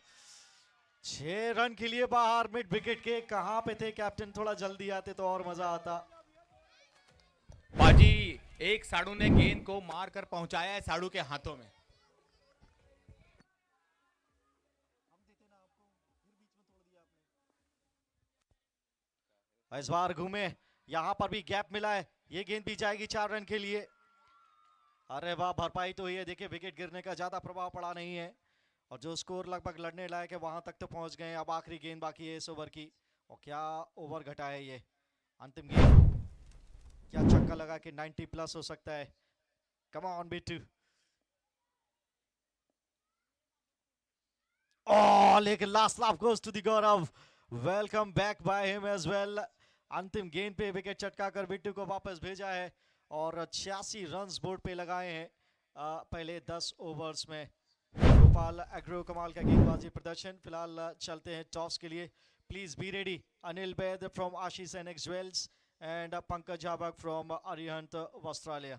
6 रन के लिए बाहर मिड विकेट के। कहां पे थे कैप्टन, थोड़ा जल्दी आते तो और मजा आता। पाजी, एक साड़ू ने गेंद को मारकर पहुंचाया है साड़ू के हाथों में। इस बार घूमे, यहां पर भी गैप मिला है, ये गेंद भी जाएगी 4 रन के लिए। अरे वाह, भरपाई तो ये देखिए, विकेट गिरने का ज्यादा प्रभाव पड़ा नहीं है और जो स्कोर लगभग लड़ने लायक है वहां तक तो पहुंच गए। अब आखिरी गेंद बाकी है इस ओवर की और क्या ओवर घटा है ये। अंतिम गेंद, क्या छक्का लगा कि 90 प्लस हो सकता है। Come on Bittu. Oh, लेकिन last laugh goes to the Gaurav. Welcome back by him as well. अंतिम गेंद पे विकेट चटका कर बिट्टू को वापस भेजा है और 86 रन्स बोर्ड पे लगाए हैं पहले 10 ओवर्स में। गोपाल एग्रो कमाल का गेंदबाजी प्रदर्शन। फिलहाल चलते हैं टॉस के लिए। Please be ready. Anil Baid from Ashish NX jewels and Pankaj Jhabak from Arihant Vastralaya.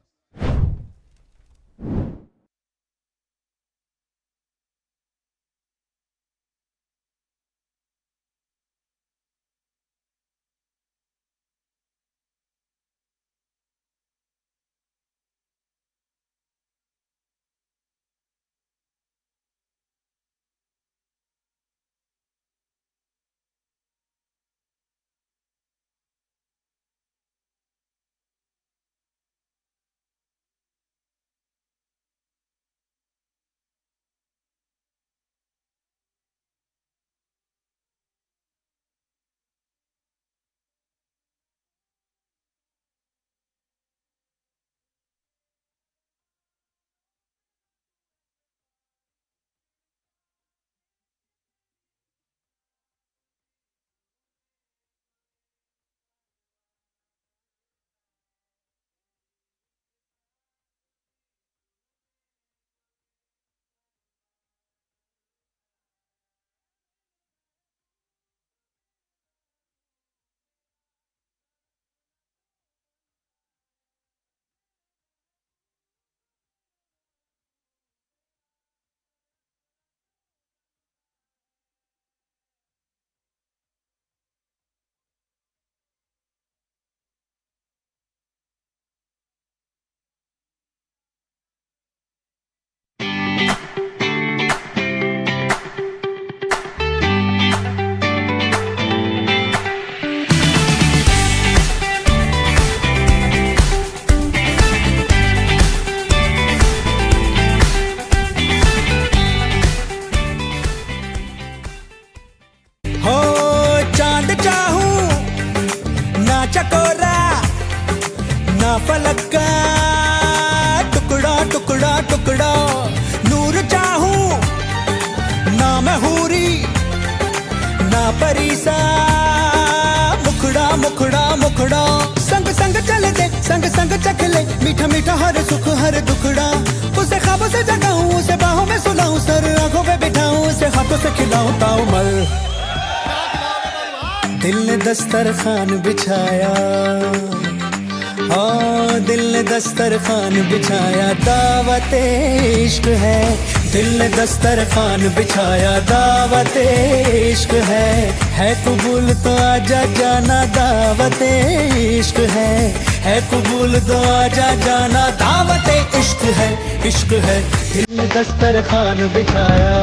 परी सा मुखड़ा मुखड़ा मुखड़ा संग संग चल दे संग संग चख ले मीठा मीठा हर सुख हर दुखड़ा उसे ख्वाबों से जगाऊं उसे बाहों में सुलाऊं सर आंखों पे बिठाऊं उसे हाथों से खिलाऊं ताऊ मल दिल ने दस्तरखान बिछाया दिल ने दस्तरखान बिछाया दावत इश्क है दिल ने दस्तरखान बिछाया दावत इश्क है कबूल तो आजा जाना दावत इश्क है कबूल तो आजा जाना दावत इश्क है दिल ने दस्तरखान बिछाया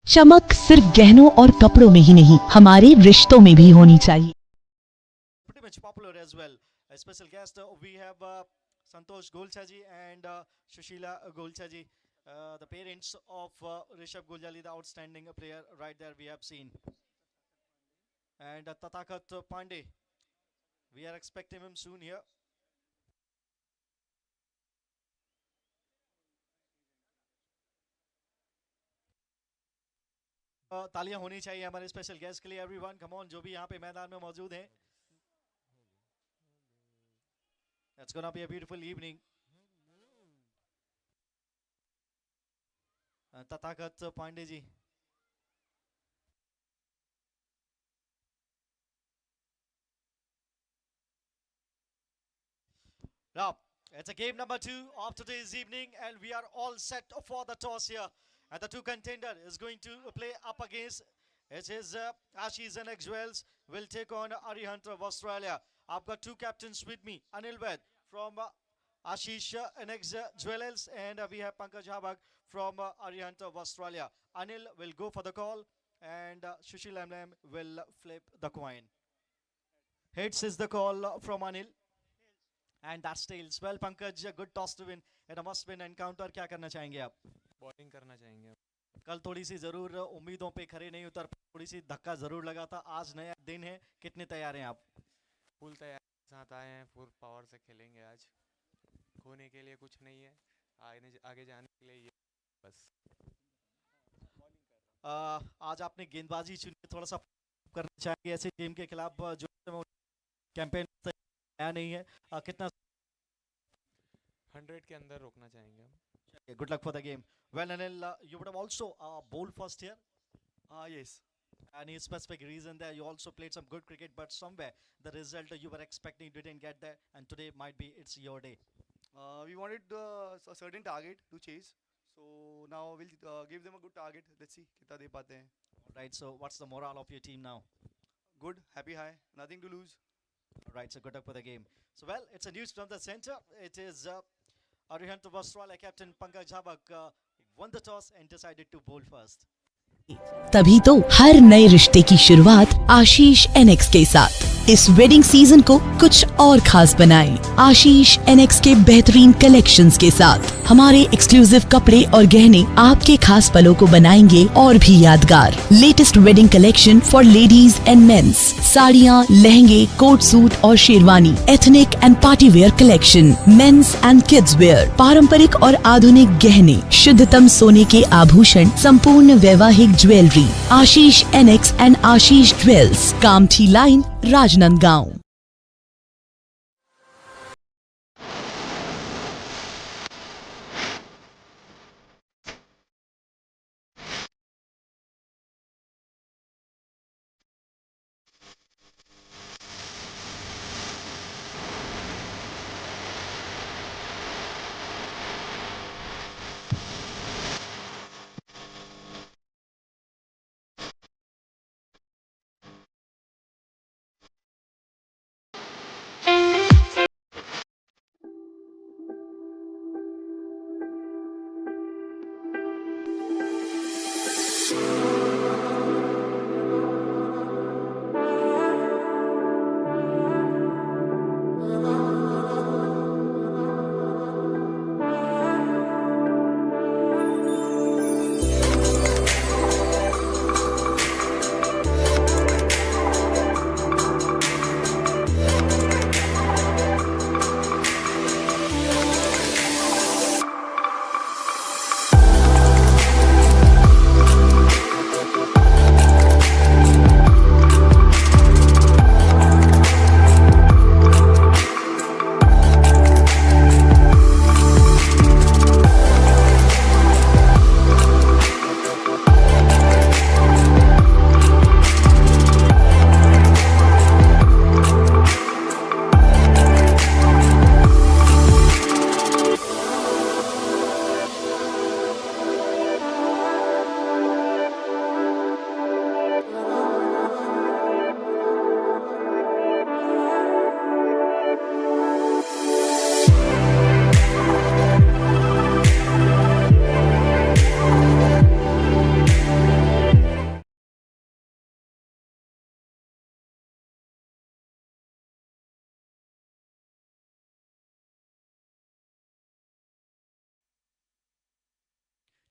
चमक सिर्फ गहनों और कपड़ों में ही नहीं, हमारे रिश्तों में भी होनी चाहिए। Pretty much popular as well. A special guest we have Santosh Golchaji and Sushila Golchaji, the parents of Rishabh Guljali, the outstanding player right there we have seen. And Tathakat Pandey, we are expecting him soon here. तालियां होनी चाहिए हमारे special guest के लिए। Everyone come on, जो भी यहाँ पे मैदान में मौजूद हैं। It's gonna be a beautiful evening. Tathagata Pandey ji, now it's a game number 2 of today's evening and we are all set for the toss here. And the two contender is going to play up against it is Ashish and Jewels will take on Arihant of Australia. I've got two captains with me, Anil Ved from Ashish and Jewels, and we have Pankaj Habak from Arihant of Australia. Anil will go for the call and Sushil Lamlam will flip the coin. Heads is the call from Anil. And that's tails. Well, Pankaj, a good toss to win and a must-win encounter. क्या करना चाहेंगे आप? Bowling करना चाहेंगे। कल थोड़ी सी जरूर उम्मीदों पे खरे नहीं उतर, थोड़ी सी धक्का जरूर लगा था। आज नया दिन है, कितने तैयार हैं आप? फुल तैयार साथ आए हैं, फुल पावर से खेलेंगे आज। खोने के लिए कुछ नहीं है, आगे जाने के लिए ये बस। आज आपने गेंदबाजी चुनी, थोड़ा सा करना चाहेंगे ऐसे टीम के खिलाफ जो कैंपेन आया नहीं है। कितना 100 के अंदर रोकना चाहेंगे हम। Good luck for the game. Well, Anil, you would have also bowled first here. Yes. Any specific reason there? You also played some good cricket, but somewhere the result you were expecting didn't get there, and today might be it's your day. We wanted a certain target to chase, so now we'll give them a good target. Let's see कितना दे पाते हैं. Right. So, what's the morale of your team now? Good, happy, high, nothing to lose. Right. So, good luck for the game. So, well, it's a news from the center. It is Arihant of Australia captain Pankaj Habak won the toss and decided to bowl first. तभी तो हर नए रिश्ते की शुरुआत आशीष NX के साथ इस wedding season को कुछ और खास बनाएं। आशीष एनएक्स के बेहतरीन कलेक्शंस के साथ हमारे एक्सक्लूसिव कपड़े और गहने आपके खास पलों को बनाएंगे और भी यादगार। Latest wedding collection for ladies and mens, साड़ियाँ, लहंगे, कोट सूट और sherwani, ethnic and party wear collection, mens and kids wear, पारंपरिक और आधुनिक गहने, शुद्धतम सोने के आभूषण, संपूर्ण वैवाहिक jewellery. Ashish NX and Ashish jewels, Kamthi line, Rajnandgaon.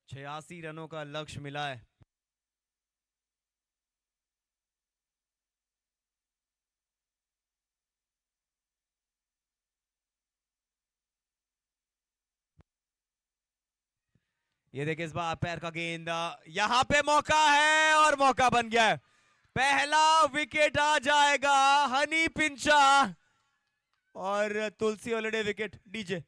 86 रनों का लक्ष्य मिला है। ये देखिए इस बार पैर का गेंद, यहां पे मौका है और मौका बन गया है। पहला विकेट आ जाएगा हनी पिंचा और तुलसी ऑलरेडी विकेट। डीजे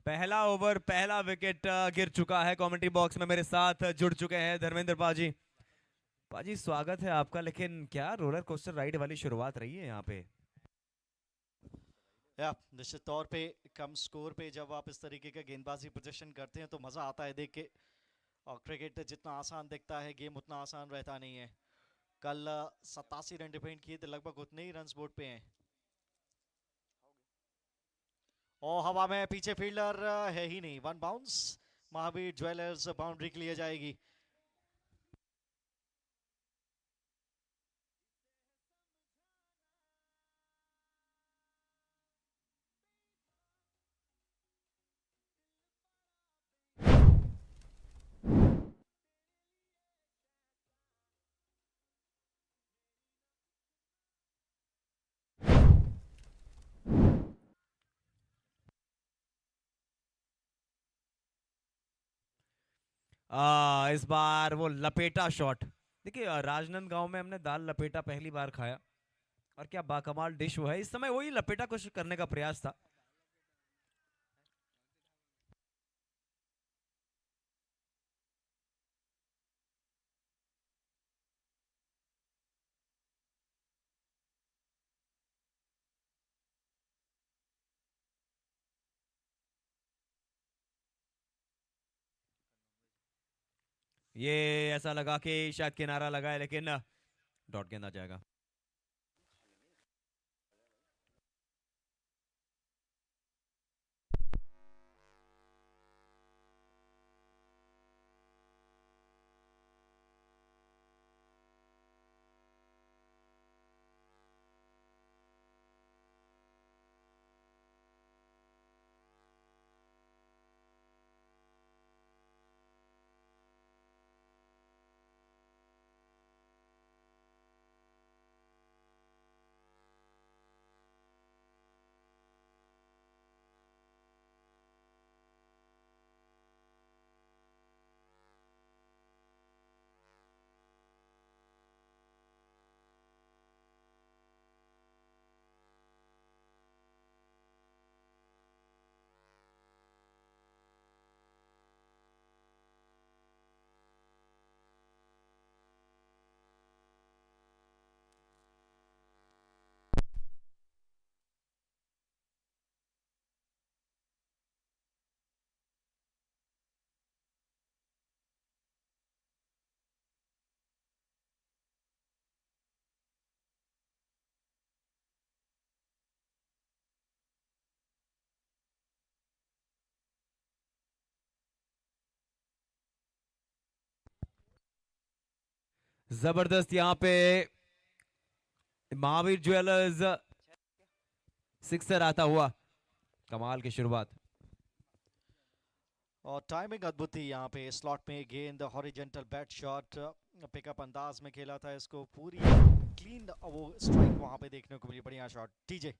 पहला ओवर पहला विकेट गिर चुका है। कमेंट्री बॉक्स में मेरे साथ जुड़ चुके हैं धर्मेंद्र पाजी। पाजी स्वागत है आपका, लेकिन क्या रोलर कोस्टर राइड वाली शुरुआत रही है यहाँ पे? या निश्चित तौर पे कम स्कोर पे जब आप इस तरीके का गेंदबाजी प्रदर्शन करते हैं तो मज़ा आता है देख के। और क्रिकेट जितना आसान दिखता है, गेम उतना आसान रहता नहीं है। कल 87 रन डिफेंड किए थे, लगभग उतने ही रन बोर्ड पे हैं। और हवा में पीछे फील्डर है ही नहीं। One bounce, Mahavir jewellers boundary के लिए जाएगी। इस बार वो लपेटा शॉट देखिए। राजनांदगांव में हमने दाल लपेटा पहली बार खाया और क्या बाकमाल डिश वो है। इस समय वही लपेटा कुछ करने का प्रयास था। ये ऐसा लगा कि शायद किनारा लगा है, लेकिन डॉट गेंद आ जाएगा। जबरदस्त यहाँ पे महावीर ज्वेलर्स सिक्सर आता हुआ। कमाल की शुरुआत और टाइमिंग अद्भुत थी यहाँ पे। स्लॉट में गेंद हॉरिजॉन्टल बैट शॉट पिकअप अंदाज में खेला था इसको, पूरी क्लीन वो स्ट्राइक वहां पे देखने को मिली। बढ़िया शॉट। टीजे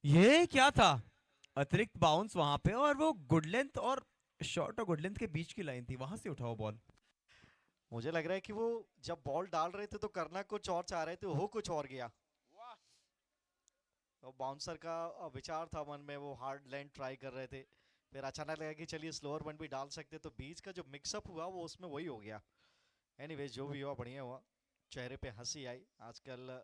ये क्या था? अतिरिक्त बाउंस वहां पे, और वो गुड लेंथ और शॉर्ट और गुड लेंथ के बीच की लाइन थी, वहां से उठाओ बॉल। मुझे लग रहा है कि वो जब बॉल डाल रहे थे तो करना कुछ और चाह रहे थे, हो कुछ और गया। तो बाउंसर का विचार था मन में, वो हार्ड लैंड ट्राई कर रहे थे, फिर अचानक लगा कि चलिए स्लोअर वन भी डाल सकते, तो बीच का जो मिक्सअप हुआ वो उसमें वही हो गया। एनीवेज जो भी हुआ बढ़िया हुआ, चेहरे पे हंसी आई आजकल।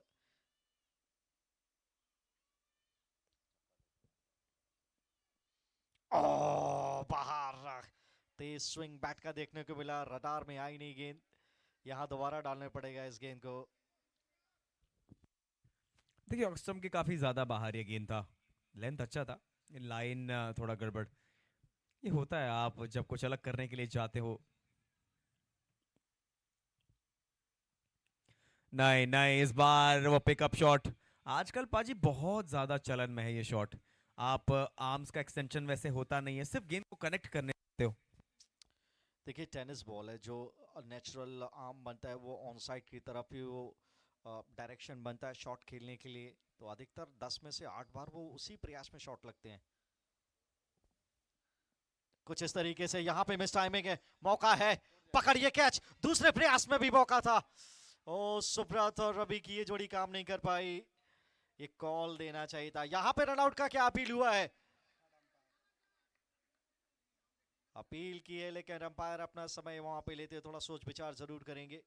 ओ बाहर, तेज स्विंग बैट का देखने को मिला, रडार में आई नहीं गेंद, यहाँ दोबारा डालने पड़ेगा इस गेंद को। देखिए ऑक्सटम के काफी ज्यादा बाहर ये गेंद था, लेंथ अच्छा था, लाइन थोड़ा गड़बड़। ये होता है आप जब कुछ अलग करने के लिए जाते हो। नहीं नहीं, इस बार वो पिकअप शॉट, आजकल पाजी बहुत ज्यादा चलन में है ये शॉट। आप आर्म्स का एक्सटेंशन वैसे होता नहीं है, सिर्फ गेंद को कनेक्ट करने देते हो। देखिए टेनिस बॉल है, जो नेचुरल आर्म बनता है वो ऑन साइड की तरफ ही वो डायरेक्शन बनता है शॉट खेलने के लिए, तो अधिकतर 10 में से 8 बार वो उसी प्रयास में शॉट लगते हैं। कुछ इस तरीके से यहाँ पे मिस टाइमिंग है, मौका है, पकड़िए कैच, दूसरे प्रयास में भी मौका था। ओ सुब्रत और रवि की ये जोड़ी काम नहीं कर पाई, ये कॉल देना चाहिए था। यहाँ पे रनआउट का क्या अपील हुआ है? अपील की है, लेकिन अंपायर अपना समय वहां पे लेते, थोड़ा सोच विचार जरूर करेंगे।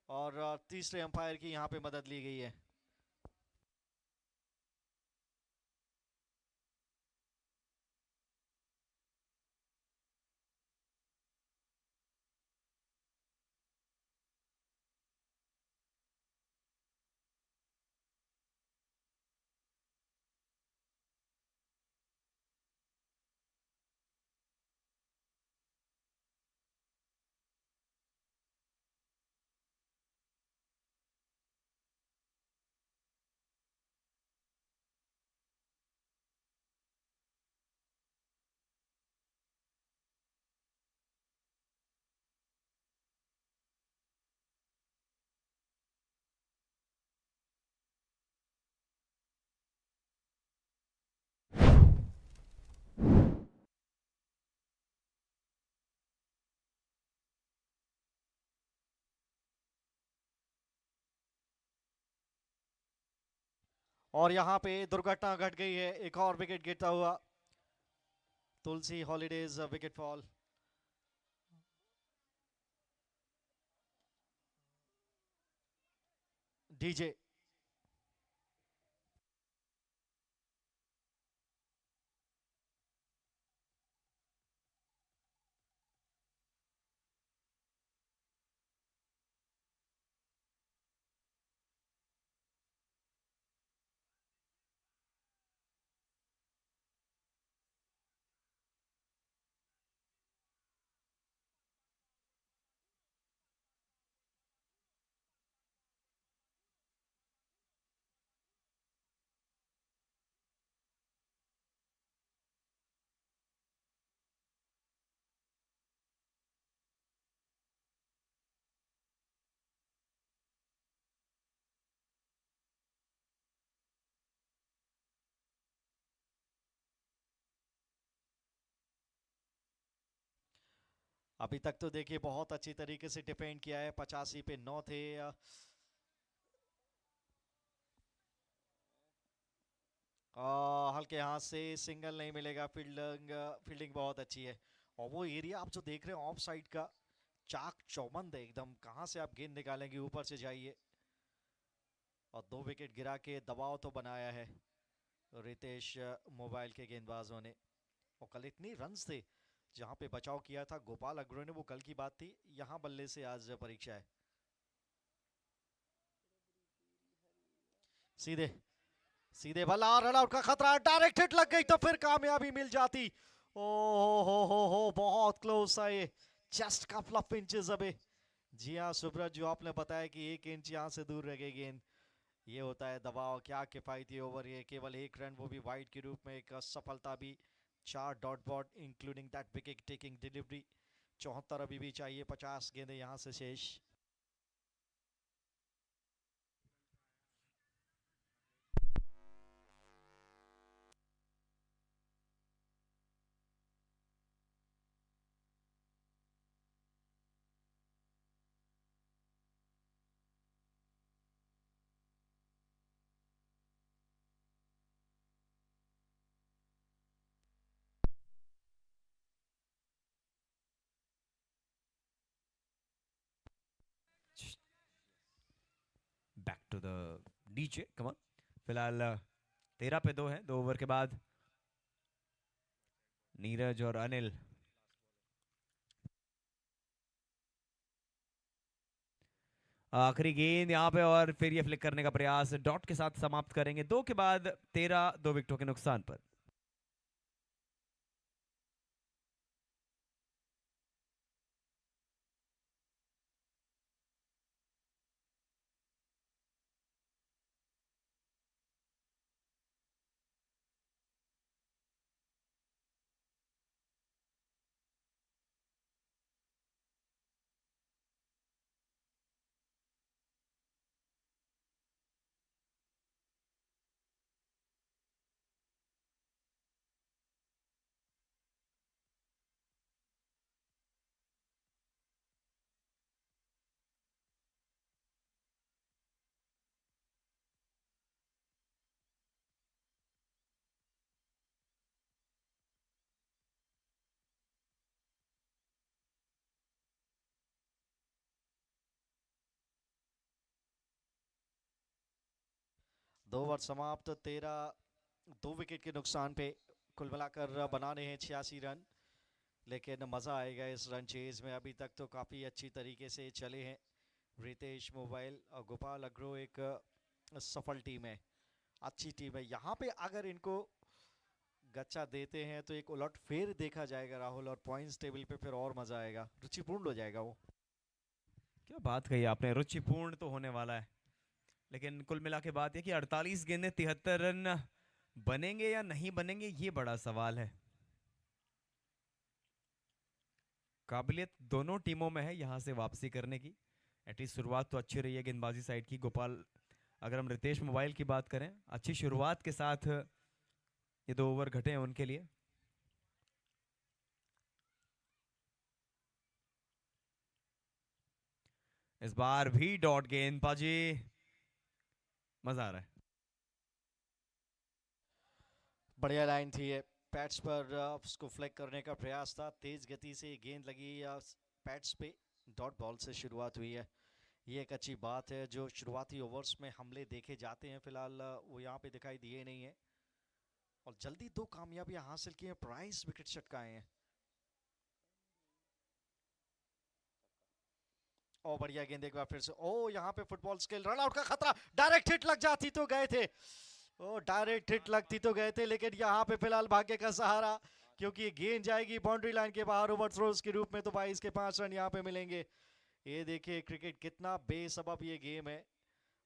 और तीसरे अंपायर की यहाँ पे मदद ली गई है। और यहाँ पे दुर्घटना घट गई है, एक और विकेट गिरता हुआ, तुलसी हॉलीडेज विकेट फॉल। डीजे अभी तक तो देखिए बहुत अच्छी तरीके से डिफेंड किया है, 85 पे 9 थे। हल्के हाथ से सिंगल नहीं मिलेगा, फील्डिंग बहुत अच्छी है। और वो एरिया आप जो देख रहे हैं ऑफ साइड का, चाक चौबंद है एकदम, कहाँ से आप गेंद निकालेंगे, ऊपर से जाइए। और 2 विकेट गिरा के दबाव तो बनाया है रितेश मोबाइल के गेंदबाजों ने। और कल इतनी रन्स थे, जहां पे बचाव किया था गोपाल अग्रवाल ने, वो कल की बात थी, यहाँ बल्ले से आज परीक्षा है। सीधे सीधे बल्ला, रन आउट का खतरा, डायरेक्ट हिट लग गई तो फिर कामयाबी मिल जाती। ओ हो, बहुत क्लोज था ये, जस्ट कपल ऑफ इंचेस अबे। जी हाँ सुब्रत, जो आपने बताया कि 1 इंच यहाँ से दूर रह गई गेंद, ये होता है दबाव। क्या किफायती ओवर, ये केवल 1 रन, वो भी वाइड के रूप में, एक सफलता भी, 4 dot ball including that wicket taking delivery. 74 अभी भी चाहिए, 50 गेंदें यहाँ से शेष। To the DJ, come on. फिलहाल 13 पे 2 है 2 ओवर के बाद। नीरज और अनिल आखिरी गेंद यहाँ पे, और फिर ये फ्लिक करने का प्रयास डॉट के साथ समाप्त करेंगे। 2 के बाद 13, 2 विकेटों के नुकसान पर। दो ओवर समाप्त, 13, 2 विकेट के नुकसान पे। कुल मिलाकर बनाने हैं 86 रन, लेकिन मज़ा आएगा इस रन चेज में। अभी तक तो काफ़ी अच्छी तरीके से चले हैं रितेश मोबाइल और गोपाल अग्रो। एक सफल टीम है, अच्छी टीम है। यहाँ पे अगर इनको गच्चा देते हैं तो एक उलट फेर देखा जाएगा राहुल, और पॉइंट्स टेबल पे फिर और मज़ा आएगा, रुचिपूर्ण हो जाएगा वो। क्या बात कही आपने, रुचिपूर्ण तो होने वाला है। लेकिन कुल मिला के बात है कि 48 गेंदें 73 रन बनेंगे या नहीं बनेंगे, ये बड़ा सवाल है। काबिलियत दोनों टीमों में है यहाँ से वापसी करने की। एटलीस्ट शुरुआत तो अच्छी रही है गेंदबाजी साइड की। गोपाल, अगर हम रितेश मोबाइल की बात करें, अच्छी शुरुआत के साथ ये 2 ओवर घटे हैं उनके लिए। इस बार भी डॉट गेंद पाजी, मजा आ रहा है। बढ़िया लाइन थी ये, पैड्स पर उसको फ्लैग करने का प्रयास था। तेज गति से गेंद लगी पैड्स पे, डॉट बॉल से शुरुआत हुई है। ये एक अच्छी बात है। जो शुरुआती ओवर्स में हमले देखे जाते हैं फिलहाल वो यहाँ पे दिखाई दिए नहीं है, और जल्दी 2 कामयाबियां हासिल की हैं, प्राइस विकेट चटकाए हैं। ओ बढ़िया गेंद एक बार फिर से, ओ यहाँ पे फुटबॉल स्किल, रन आउट का खतरा, डायरेक्ट हिट लग जाती तो गए थे। ओ डायरेक्ट हिट लगती तो गए थे, लेकिन यहाँ पे फिलहाल भाग्य का सहारा, क्योंकि ये गेंद जाएगी बाउंड्री लाइन के बाहर ओवरथ्रोज के रूप में, तो 22 के 5 रन यहाँ पे मिलेंगे। ये देखिए क्रिकेट कितना बेसबब ये गेम है,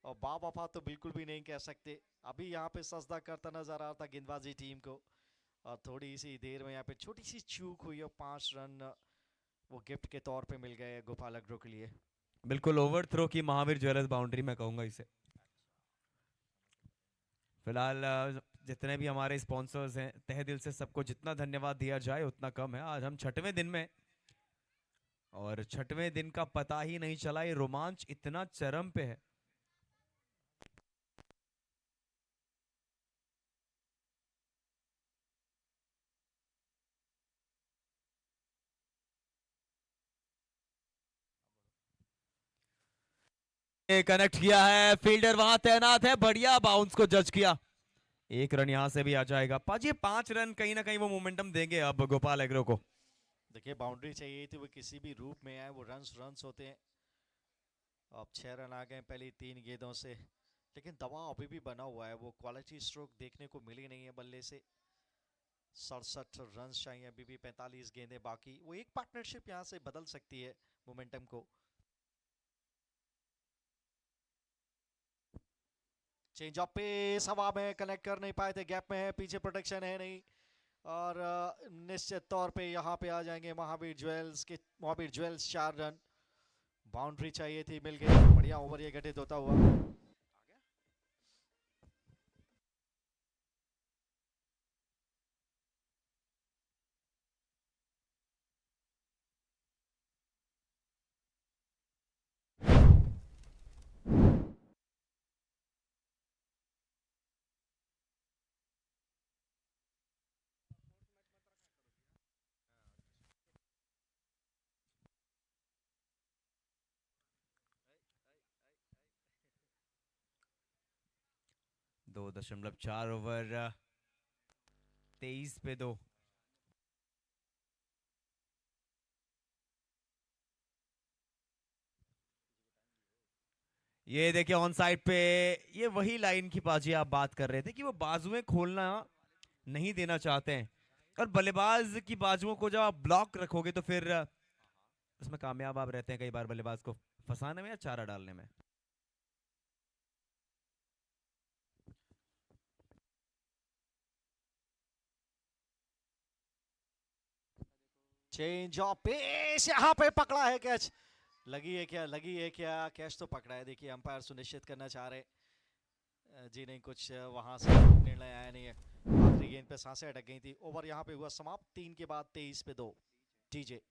और बावफा तो बिल्कुल भी नहीं कह सकते। अभी यहाँ पे सजदा करता नजर आ रहा था गेंदबाजी टीम को, और थोड़ी सी देर में यहाँ पे छोटी सी चूक हुई और 5 रन वो गिफ्ट के तौर पे मिल गए गोपाल अग्रो के लिए। बिल्कुल ओवर थ्रो की महावीर ज्वेलर्स बाउंड्री मैं कहूंगा इसे। फिलहाल जितने भी हमारे स्पॉन्सर्स हैं, तहे दिल से सबको जितना धन्यवाद दिया जाए उतना कम है। आज हम 6वें दिन में, और 6वें दिन का पता ही नहीं चला, ये रोमांच इतना चरम पे है। कनेक्ट किया है, फील्डर वहां तैनात है, बढ़िया बाउंस को जज किया। 1 रन यहां से भी आ जाएगा। पाजी 5 रन कहीं ना कहीं वो मोमेंटम देंगे अब गोपाल एग्रो को। देखिए बाउंड्री चाहिए थी, वो किसी भी रूप में आए, वो रन्स होते हैं। अब 6 रन आ गए पहली 3 गेंदों से, लेकिन दबाव अभी भी बना हुआ है। वो क्वालिटी स्ट्रोक देखने को मिली नहीं है बल्ले से। 67 रन चाहिए, अभी भी 45 गेंदें बाकी। वो एक पार्टनरशिप यहाँ से बदल सकती है मोमेंटम को। चेंज ऑफ पेस हवा में कनेक्ट कर नहीं पाए थे, गैप में है, पीछे प्रोटेक्शन है नहीं, और निश्चित तौर पे यहाँ पे आ जाएंगे महावीर ज्वेल्स 4 रन। बाउंड्री चाहिए थी, मिल गई। बढ़िया ओवर ये घटित होता हुआ। 2.4 ओवर 23 पे 2। ये देखिए ऑन साइड पे, ये वही लाइन की पाजी आप बात कर रहे थे कि वो बाजुएं खोलना नहीं देना चाहते हैं, और बल्लेबाज की बाजुओं को जब आप ब्लॉक रखोगे तो फिर उसमें कामयाब आप रहते हैं कई बार बल्लेबाज को फंसाने में या चारा डालने में। चेंज ऑफ पेस, यहाँ पे पकड़ा है कैच। लगी है क्या कैच तो पकड़ा है। देखिए अंपायर सुनिश्चित करना चाह रहे जी नहीं, कुछ वहां से निर्णय आया नहीं है। आखिरी गेंद पे सांसें अटक गई थी। ओवर यहाँ पे हुआ समाप्त 3 के बाद 23 पे 2। टीजे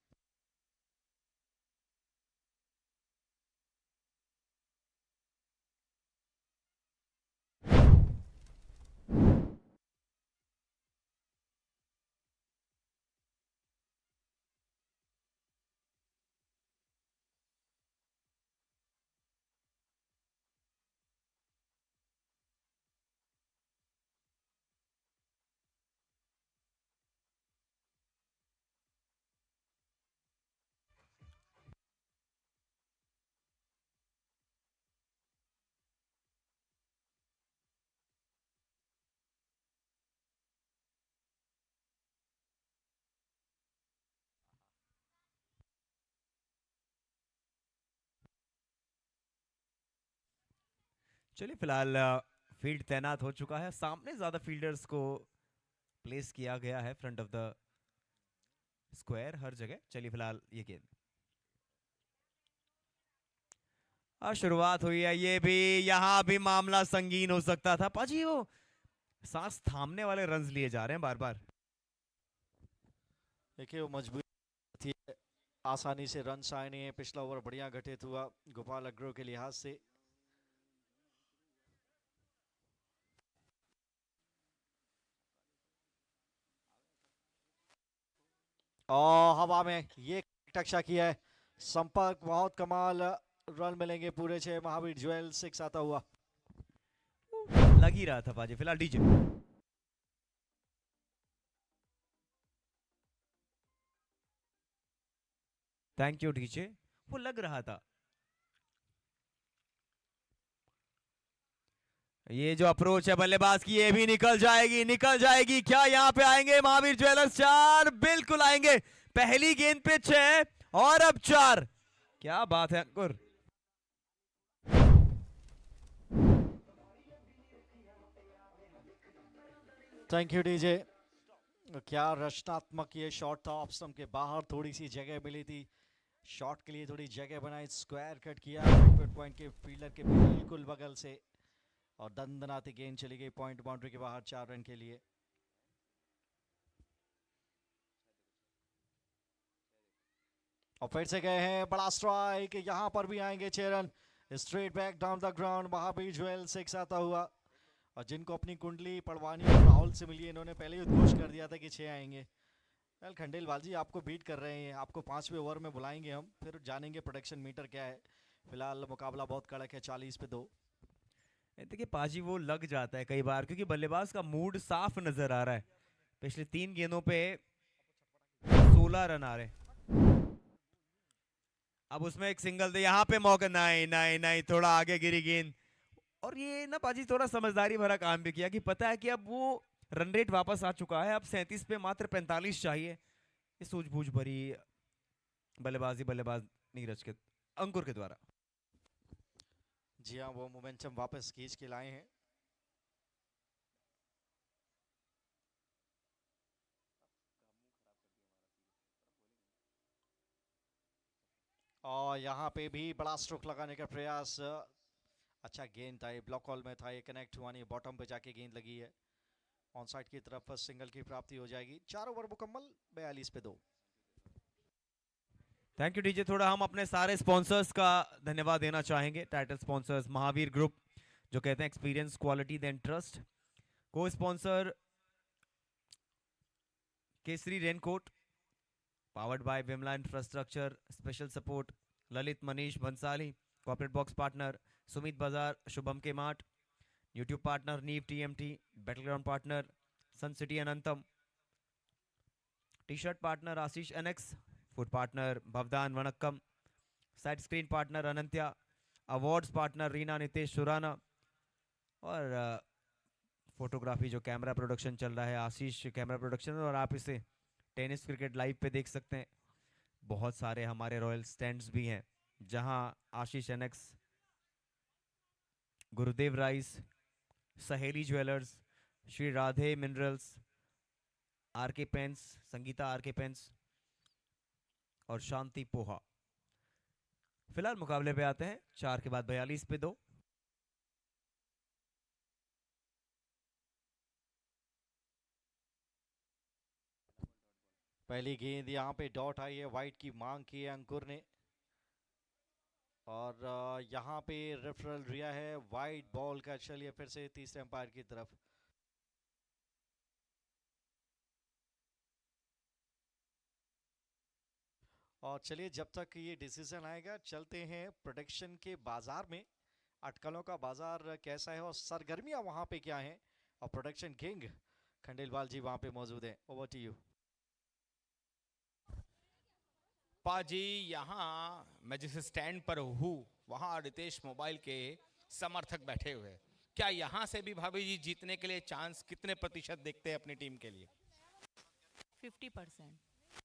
चलिए फिलहाल फील्ड तैनात हो चुका है, सामने ज्यादा फील्डर्स को प्लेस किया गया है फ्रंट ऑफ द स्क्वायर हर जगह। चलिए फिलहाल ये गेंद शुरुआत हुई है, ये भी यहां भी मामला संगीन हो सकता था पाजी। वो सांस थामने वाले रन्स लिए जा रहे हैं बार बार। देखिए वो मजबूरी थी, आसानी से रन आए नहीं है। पिछला ओवर बढ़िया घटित हुआ गोपाल अग्रो के लिहाज से। और हवा में ये टक्शा किया है, संपर्क बहुत कमाल। रन मिलेंगे पूरे 6। महावीर ज्वेल 6 आता हुआ। लग ही रहा था पाजी। फिलहाल डीजे थैंक यू डीजे, वो लग रहा था। ये जो अप्रोच है बल्लेबाज की, ये भी निकल जाएगी। क्या यहाँ पे आएंगे महावीर ज्वेलर्स? 4 बिल्कुल आएंगे। पहली गेंद पे 6 और अब 4। क्या बात है अंकुर। Thank you DJ. क्या रचनात्मक ये शॉट था। ऑफ स्टंप के बाहर थोड़ी सी जगह मिली थी, शॉट के लिए थोड़ी जगह बनाई, स्क्वायर कट किया पॉइंट के फील्डर के बिल्कुल बगल से, और दंदनाती गेंद चली गई पॉइंट बाउंड्री के बाहर 4 रन के लिए। और फिर से गए हैं, बड़ा स्ट्राइक। यहां पर भी आएंगे 6 run. Straight back down the ground. Mahavir jewel 6 आता हुआ। और जिनको अपनी कुंडली पड़वानी और राहुल से मिली, इन्होंने पहले ही उद्घोष कर दिया था कि 6 आएंगे। वेल खंडेलवाल जी आपको बीट कर रहे हैं, आपको 5वें ओवर में बुलाएंगे हम, फिर जानेंगे प्रोडक्शन मीटर क्या है। फिलहाल मुकाबला बहुत कड़क है, 40 पे 2। देखिए पाजी वो लग जाता है कई बार, क्योंकि बल्लेबाज का मूड साफ नजर आ रहा है। पिछले 3 गेंदों पे 16 रन आ रहे। अब उसमें एक सिंगल दे, यहाँ पे मौका नहीं, थोड़ा आगे गिरी गेंद। और ये ना पाजी थोड़ा समझदारी भरा काम भी किया कि पता है कि अब वो रन रेट वापस आ चुका है, अब 37 पे मात्र 45 चाहिए। ये सूझबूझ भरी बल्लेबाज नीरज के अंकुर के द्वारा। जी हाँ, वो मोमेंटम वापस खींच के लाए हैं। और यहाँ पे भी बड़ा स्ट्रोक लगाने का प्रयास। अच्छा गेंद था, ये ब्लॉक हॉल में था, ये कनेक्ट हुआ नहीं, बॉटम पे जाके गेंद लगी है। ऑन साइड की तरफ सिंगल की प्राप्ति हो जाएगी। 4 ओवर मुकम्मल, 42 पे 2। Thank you DJ. थोड़ा हम अपने सारे स्पॉन्सर्स का धन्यवाद देना चाहेंगे। टाइटल स्पॉन्सर्स महावीर ग्रुप, जो कहते हैं एक्सपीरियंस क्वालिटी देन ट्रस्ट। को sponsor Kesari raincoat, powered by Vimla infrastructure. Special support Lalit Manish Bansali. Corporate box partner Sumit Bazaar, Shubham K mart. YouTube partner Neev TMT, battleground partner sun city Anantam, T shirt partner Ashish NX, food partner Bhavdan Vanakkam, side screen partner Anantya, awards partner Reena Nitesh Surana, और photography जो camera production चल रहा है आशीष camera production, और आप इसे tennis cricket live पे देख सकते हैं। बहुत सारे हमारे रॉयल स्टैंड्स भी हैं जहां Ashish NX, Gurudev rice, Saheli jewellers, Shri Radhe minerals, RK pens, Sangeeta RK pens और शांति पोहा। फिलहाल मुकाबले पे आते हैं। 4 के बाद 42 पे 2। पहली गेंद यहाँ पे डॉट आई है, वाइट की मांग की है अंकुर ने, और यहाँ पे रेफरल रिया है वाइट बॉल का। चलिए फिर से तीसरे अंपायर की तरफ। और चलिए जब तक ये डिसीजन आएगा चलते हैं प्रोडक्शन के बाजार में, अटकलों का बाजार कैसा है और सरगर्मियां वहां पे क्या हैं, और प्रोडक्शन किंग खंडेलवाल जी वहां पे मौजूद हैं। ओवर टू यू पाजी। यहाँ मैं जिस स्टैंड पर हूँ वहाँ रितेश मोबाइल के समर्थक बैठे हुए हैं। क्या यहाँ से भी भाभी जी जीतने के लिए चांस कितने प्रतिशत देखते हैं अपनी टीम के लिए? 50%।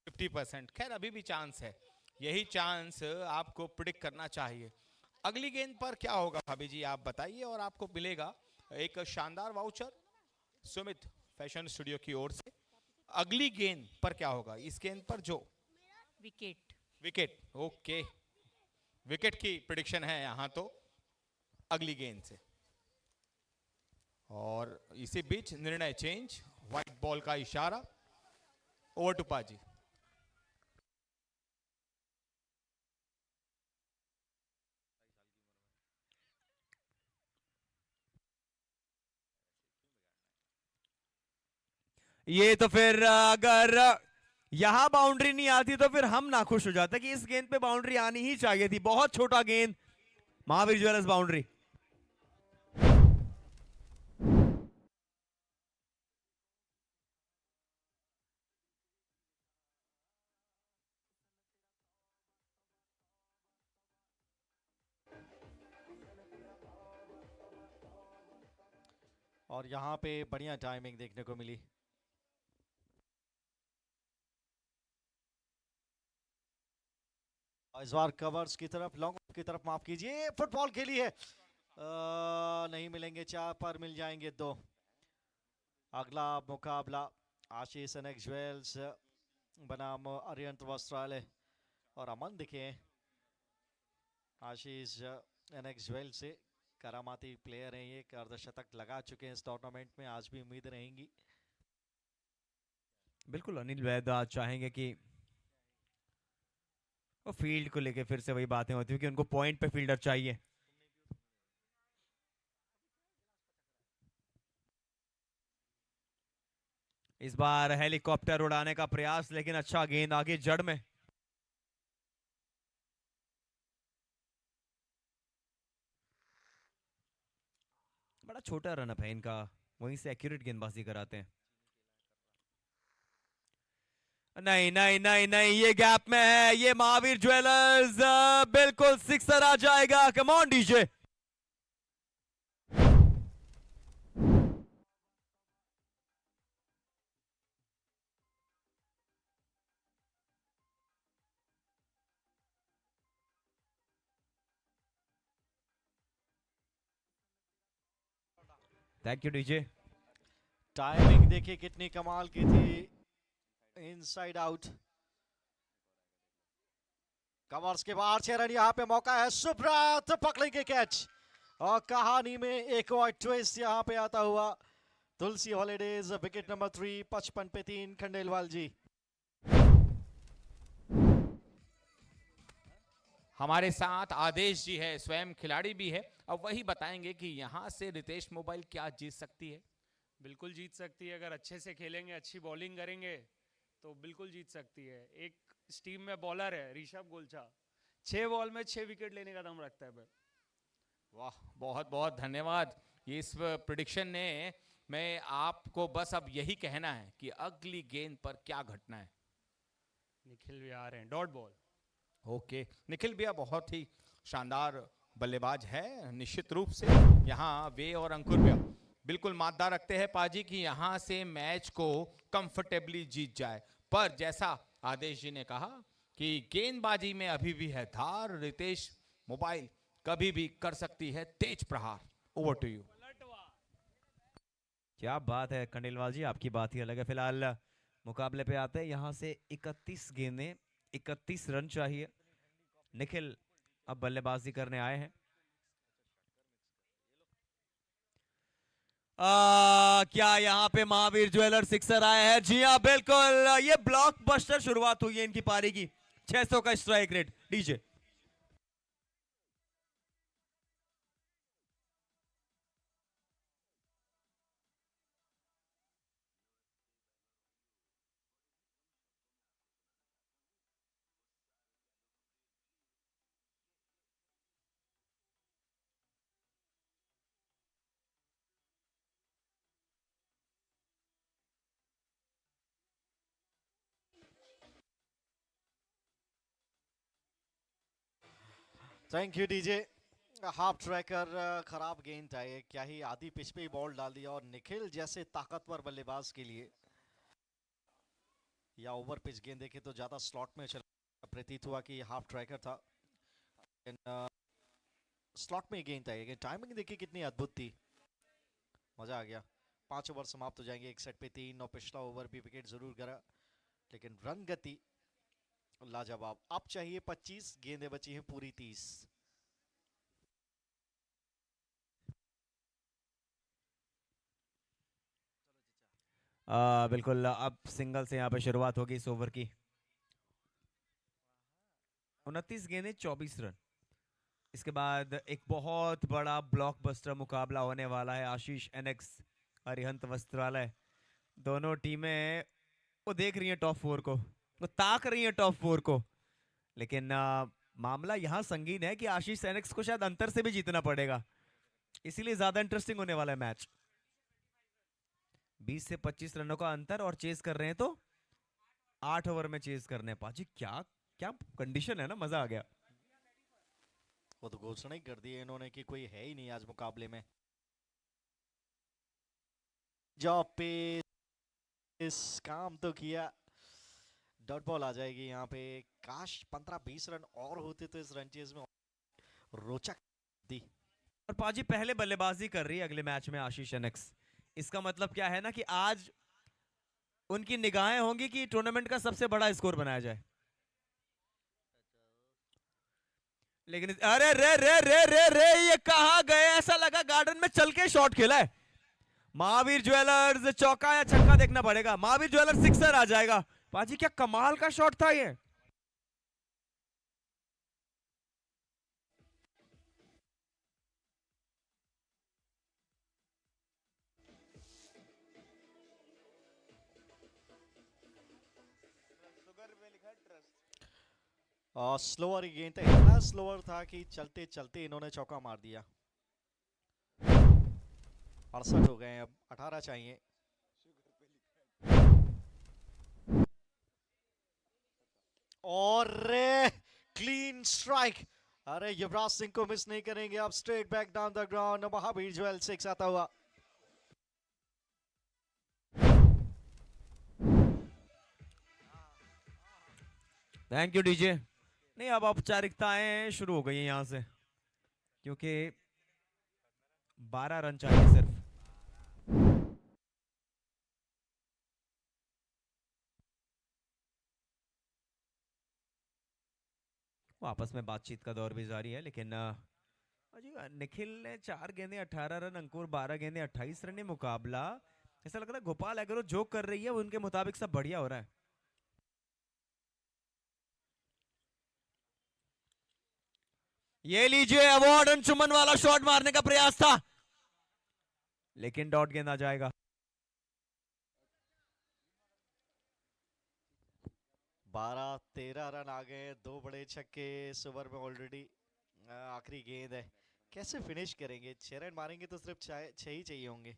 50%। खैर अभी भी चांस है, यही चांस आपको प्रिडिक्ट करना चाहिए। अगली गेंद पर क्या होगा भाभी जी आप बताइए, और आपको मिलेगा एक शानदार वाउचर सुमित फैशन स्टूडियो की ओर से। अगली गेंद पर क्या होगा? इस गेंद पर जो विकेट। विकेट, ओके, विकेट की प्रेडिक्शन है यहाँ तो अगली गेंद से। और इसी बीच निर्णय चेंज, व्हाइट बॉल का इशारा। ओवर टू पाजी। ये तो फिर अगर यहां बाउंड्री नहीं आती तो फिर हम नाखुश हो जाते कि इस गेंद पे बाउंड्री आनी ही चाहिए थी। बहुत छोटा गेंद, महावीर ज्वेलर्स बाउंड्री। और यहाँ पे बढ़िया टाइमिंग देखने को मिली। इस बार कवर्स की तरफ, लॉन्ग की तरफ माफ कीजिए, फुटबॉल खेली है, नहीं मिलेंगे 4 पर मिल जाएंगे 2। अगला मुकाबला आशीष NX ज्वेल्स बनाम अरियंत वस्त्रालय, और अमन दिखे आशीष NX ज्वेल्स से करामाती प्लेयर हैं, ये अर्धशतक लगा चुके हैं इस टूर्नामेंट में, आज भी उम्मीद रहेंगी। बिल्कुल अनिल वैद आज चाहेंगे कि वो फील्ड को लेके फिर से वही बातें होती है कि उनको पॉइंट पे फील्डर चाहिए। इस बार हेलीकॉप्टर उड़ाने का प्रयास, लेकिन अच्छा गेंद आगे जड़ में। बड़ा छोटा रनअप है इनका, वहीं से एक्यूरेट गेंदबाजी कराते हैं। नहीं नहीं नहीं नहीं, ये गैप में है, ये महावीर ज्वेलर्स बिल्कुल सिक्सर आ जाएगा। Come on DJ. Thank you DJ. Timing देखिए कितनी कमाल की थी, इनसाइड आउट। कवर्स के बाहर 6 रन, यहाँ पे मौका है, सुब्रत पकड़ेंगे कैच, और कहानी में एक और ट्विस्ट यहाँ पे आता हुआ। तुलसी हॉलीडेज विकेट नंबर 3, 55 पे 3। खंडेलवाल जी हमारे साथ आदेश जी है, स्वयं खिलाड़ी भी है, अब वही बताएंगे कि यहाँ से रितेश मोबाइल क्या जीत सकती है। बिल्कुल जीत सकती है, अगर अच्छे से खेलेंगे, अच्छी बॉलिंग करेंगे तो बिल्कुल जीत सकती है। एक इस टीम में बॉलर है ऋषभ गोलछा, 6 बॉल में 6 विकेट लेने का दम रखता है। वाह, बहुत बहुत धन्यवाद। इस प्रिडिक्शन ने मैं आपको बस अब यही कहना है कि अगली गेंद पर क्या घटना है। निखिल भी आ रहे हैं, डॉट बॉल। ओके, निखिल भैया बहुत ही शानदार बल्लेबाज है निश्चित रूप से। यहाँ वे और अंकुर भैया बिल्कुल मादा रखते हैं पाजी कि यहाँ से मैच को कंफर्टेबली जीत जाए, पर जैसा आदेश जी ने कहा कि गेंदबाजी में अभी भी है धार। रितेश मोबाइल कभी भी कर सकती है तेज प्रहार। Over to you. क्या बात है खंडेलवाल जी, आपकी बात ही अलग है। फिलहाल मुकाबले पे आते हैं। यहाँ से 31 गेंदें, 31 रन चाहिए। निखिल अब बल्लेबाजी करने आए हैं। क्या यहाँ पे महावीर ज्वेलर सिक्सर आया है? जी हाँ बिल्कुल, ये ब्लॉकबस्टर शुरुआत हुई है इनकी पारी की। 600 का strike rate. DJ thank you DJ. Half tracker खराब गेंद था ये, क्या ही आधी पिच पे ही बॉल डाल दिया। और निखिल जैसे ताकतवर बल्लेबाज के लिए या ओवर पिच गेंद देखे तो ज्यादा स्लॉट में चला, प्रतीत हुआ कि हाफ ट्रैकर था। स्लॉट में गेंद था ये। टाइमिंग देखिए कितनी अद्भुत थी, मजा आ गया। 5 ओवर समाप्त हो जाएंगे, एक सेट पे 3 और पिछला ओवर भी विकेट जरूर गिरा, लेकिन रन गति लाजवाब। अब चाहिए 25, गेंदें बची हैं पूरी 30। बिल्कुल, अब सिंगल से यहाँ पे शुरुआत होगी इस ओवर की। 29 गेंदें 24 रन। इसके बाद एक बहुत बड़ा ब्लॉकबस्टर मुकाबला होने वाला है। आशीष एनएक्स, अरिहंत वस्त्रालय, दोनों टीमें वो देख रही हैं टॉप 4 को, वो ताक रही हैं टॉप 4 को। लेकिन मामला यहाँ संगीन है कि आशीष एनएक्स को शायद अंतर से भी जीतना पड़ेगा, इसीलिए ज्यादा इंटरेस्टिंग होने वाला है मैच। 20 से 25 रनों का अंतर और चेस कर रहे हैं तो 8 ओवर में चेस करने हैं। पाजी क्या क्या कंडीशन है ना, मजा आ गया। वो तो घोषणा ही कर दी है इन्होंने कि कोई है ही नहीं आज मुकाबले में। जॉब पे इस काम तो किया, डॉट बॉल आ जाएगी यहाँ पे। काश 15-20 रन और होते तो इस रन चेज में रोचक दी। और पाजी पहले बल्लेबाजी कर रही है अगले मैच में आशीष एनएक्स। इसका मतलब क्या है ना कि आज उनकी निगाहें होंगी कि टूर्नामेंट का सबसे बड़ा स्कोर बनाया जाए। लेकिन अरे रे रे रे रे रे, ये कहां गए? ऐसा लगा गार्डन में चल के शॉट खेला है। महावीर ज्वेलर्स चौका या छक्का देखना पड़ेगा। महावीर ज्वेलर्स सिक्सर आ जाएगा। पाजी क्या कमाल का शॉट था ये। स्लोअर गेंद था, इतना स्लोअर था कि चलते चलते इन्होंने चौका मार दिया। 68 हो गए, अब 18 चाहिए। और क्लीन स्ट्राइक। अरे युवराज सिंह को मिस नहीं करेंगे अब। Straight back down the ground, Mahavir jewel 6 आता हुआ। Thank you DJ. नहीं, अब औपचारिकताएं शुरू हो गई हैं यहां से, क्योंकि 12 रन चाहिए सिर्फ। आपस में बातचीत का दौर भी जारी है, लेकिन निखिल ने 4 गेंदें 18 रन, अंकुर 12 गेंदें 28 रन। मुकाबला ऐसा लग रहा है गोपाल एग्रो जो कर रही है उनके मुताबिक सब बढ़िया हो रहा है। ये लीजिए अवार्ड, अंशुमन वाला शॉट मारने का प्रयास था, लेकिन डॉट गेंद आ जाएगा। 12-13 रन आ गए, 2 बड़े छक्के इस ओवर में ऑलरेडी। आखिरी गेंद है, कैसे फिनिश करेंगे? 6 रन मारेंगे तो सिर्फ 6 ही चाहिए होंगे।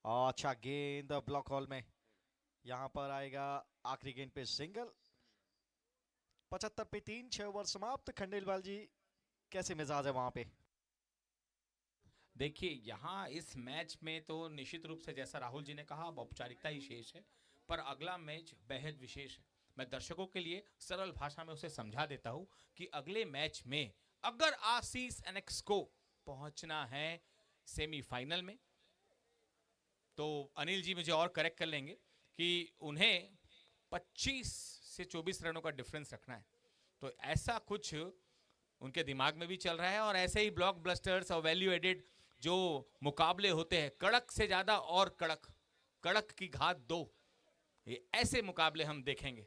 और अच्छा गेंद ब्लॉक हॉल में, यहाँ पर आएगा आखिरी गेंद पे सिंगल। 75 पे 3, 6 ओवर समाप्त। खंडेलवाल जी कैसे मिजाज है वहां पे? देखिए यहाँ इस मैच में तो निश्चित रूप से जैसा राहुल जी ने कहा अब औपचारिकता ही शेष है, पर अगला मैच बेहद विशेष है। मैं दर्शकों के लिए सरल भाषा में उसे समझा देता हूं कि अगले मैच में अगर आशीष एनेक्स को पहुंचना है सेमीफाइनल में, तो अनिल जी मुझे और करेक्ट कर लेंगे कि उन्हें 25 से 24 रनों का डिफरेंस रखना है। तो ऐसा कुछ उनके दिमाग में भी चल रहा है, और ऐसे ही ब्लॉक ब्लस्टर्स और वैल्यू एडेड जो मुकाबले होते हैं, कड़क से ज्यादा और कड़क, कड़क की घात 2, ये ऐसे मुकाबले हम देखेंगे।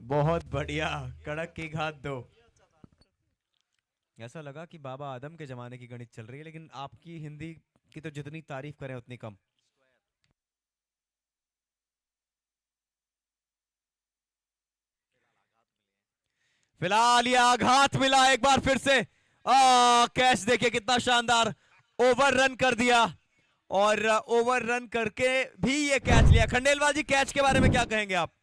बहुत बढ़िया, कड़क की घात 2। ऐसा लगा कि बाबा आदम के जमाने की गणित चल रही है, लेकिन आपकी हिंदी की तो जितनी तारीफ करें उतनी कम। फिलहाल ये आघात मिला एक बार फिर से। कैच देखिए कितना शानदार, ओवर रन कर दिया, और ओवर रन करके भी ये कैच लिया। खंडेलवाल जी कैच के बारे में क्या कहेंगे आप?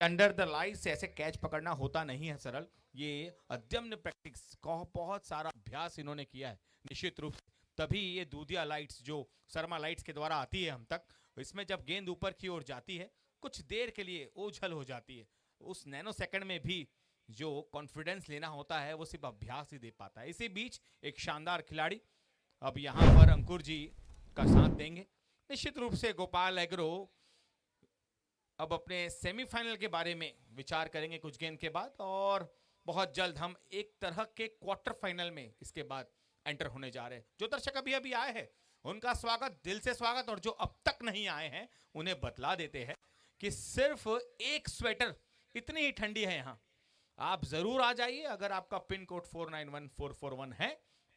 अंडर द लाइट्स ऐसे कैच पकड़ना होता नहीं है सरल, ये अद्यम्न प्रैक्टिस का बहुत सारा अभ्यास इन्होंने किया है निश्चित रूप से, तभी ये दूधिया लाइट्स जो शर्मा लाइट्स के द्वारा आती है हम तक, इसमें जब गेंद ऊपर की ओर जाती है कुछ देर के लिए ओझल हो जाती है, उस नैनो सेकंड में भी जो कॉन्फिडेंस लेना होता है वो सिर्फ अभ्यास ही दे पाता है। इसी बीच एक शानदार खिलाड़ी अब यहाँ पर अंकुर जी का साथ देंगे। निश्चित रूप से गोपाल एग्रो अब अपने सेमीफाइनल के बारे में विचार करेंगे कुछ गेंद के बाद, और बहुत जल्द हम एक तरह के क्वार्टर फाइनल में इसके बाद एंटर होने जा रहे हैं। जो दर्शक अभी अभी आए हैं उनका स्वागत, दिल से स्वागत, और जो अब तक नहीं आए हैं उन्हें बतला देते हैं कि सिर्फ एक स्वेटर इतनी ही ठंडी है यहाँ, आप जरूर आ जाइए। अगर आपका पिन कोड 491441 है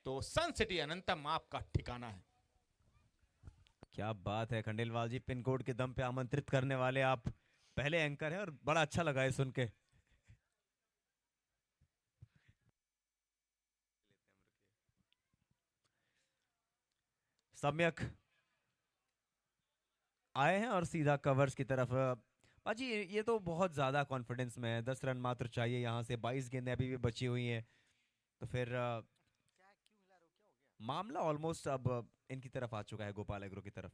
तो सन सिटी अनंतम आपका ठिकाना है। क्या बात है खंडेलवाल जी, पिन कोड के दम पे आमंत्रित करने वाले आप पहले एंकर हैं, और बड़ा अच्छा लगा है सुन के। सम्यक आए हैं और सीधा कवर्स की तरफ। पाजी ये तो बहुत ज्यादा कॉन्फिडेंस में है, 10 रन मात्र चाहिए यहाँ से, 22 गेंदें अभी भी बची हुई हैं, तो फिर मामला ऑलमोस्ट अब इनकी तरफ आ चुका है, गोपाल एग्रो की तरफ।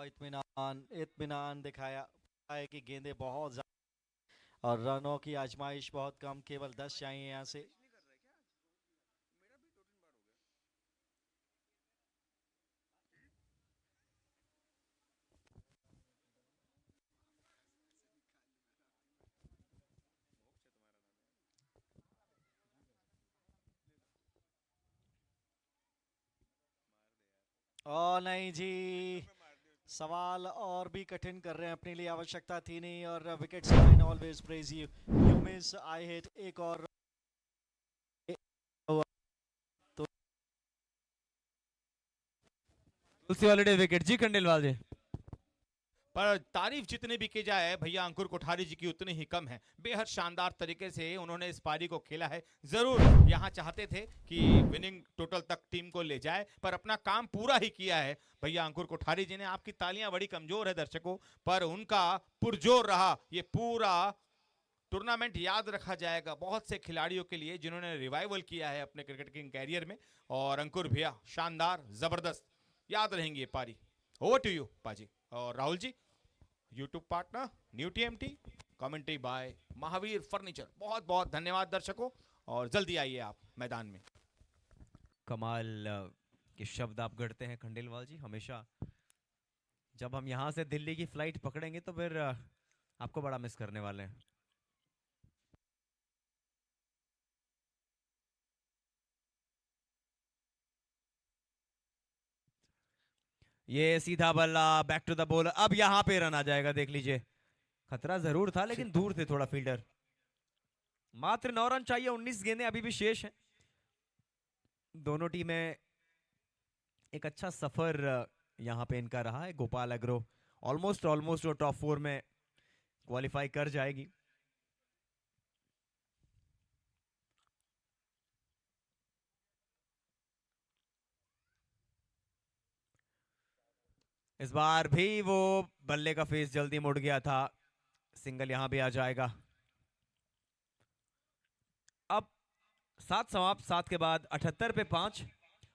इत्मीनान इत्मीनान दिखाया है कि गेंदें बहुत ज्यादा और रनों की आजमाइश बहुत कम, केवल 10 चाहिए यहाँ से। ओ नहीं जी, सवाल और भी कठिन कर रहे हैं अपने लिए, आवश्यकता थी नहीं, और wicket sign always praise you, you miss I hit, एक और तो तुलसी हॉलिडे विकेट जी खंडेलवाल जी। पर तारीफ जितनी भी की जाए भैया अंकुर कोठारी जी की उतनी ही कम है। बेहद शानदार तरीके से उन्होंने इस पारी को खेला है। जरूर यहाँ चाहते थे कि विनिंग टोटल तक टीम को ले जाए, पर अपना काम पूरा ही किया है भैया अंकुर कोठारी जी ने। आपकी तालियां बड़ी कमजोर है दर्शकों, पर उनका पुरजोर रहा। ये पूरा टूर्नामेंट याद रखा जाएगा बहुत से खिलाड़ियों के लिए जिन्होंने रिवाइवल किया है अपने क्रिकेटिंग कैरियर में, और अंकुर भैया शानदार, जबरदस्त, याद रहेंगी ये पारी। ओवर टू यू पाजी। और Rahul ji, YouTube partner new TMT, commentary by Mahavir furniture. बहुत बहुत धन्यवाद दर्शकों, और जल्दी आइए आप मैदान में। कमाल के शब्द आप गढ़ते हैं खंडेलवाल जी हमेशा। जब हम यहाँ से दिल्ली की फ्लाइट पकड़ेंगे तो फिर आपको बड़ा मिस करने वाले हैं। ये सीधा बल्ला, बैक टू द बॉलर, अब यहाँ पे रन आ जाएगा, देख लीजिए खतरा जरूर था लेकिन दूर थे थोड़ा फील्डर। मात्र 9 रन चाहिए, 19 गेंदें अभी भी शेष हैं। दोनों टीमें एक अच्छा सफर यहां पे इनका रहा है। गोपाल एग्रो ऑलमोस्ट वो टॉप 4 में क्वालिफाई कर जाएगी। इस बार भी वो बल्ले का फेस जल्दी मुड़ गया था, सिंगल यहां भी आ जाएगा। अब 7 समाप्त, 7 के बाद 78 पे 5,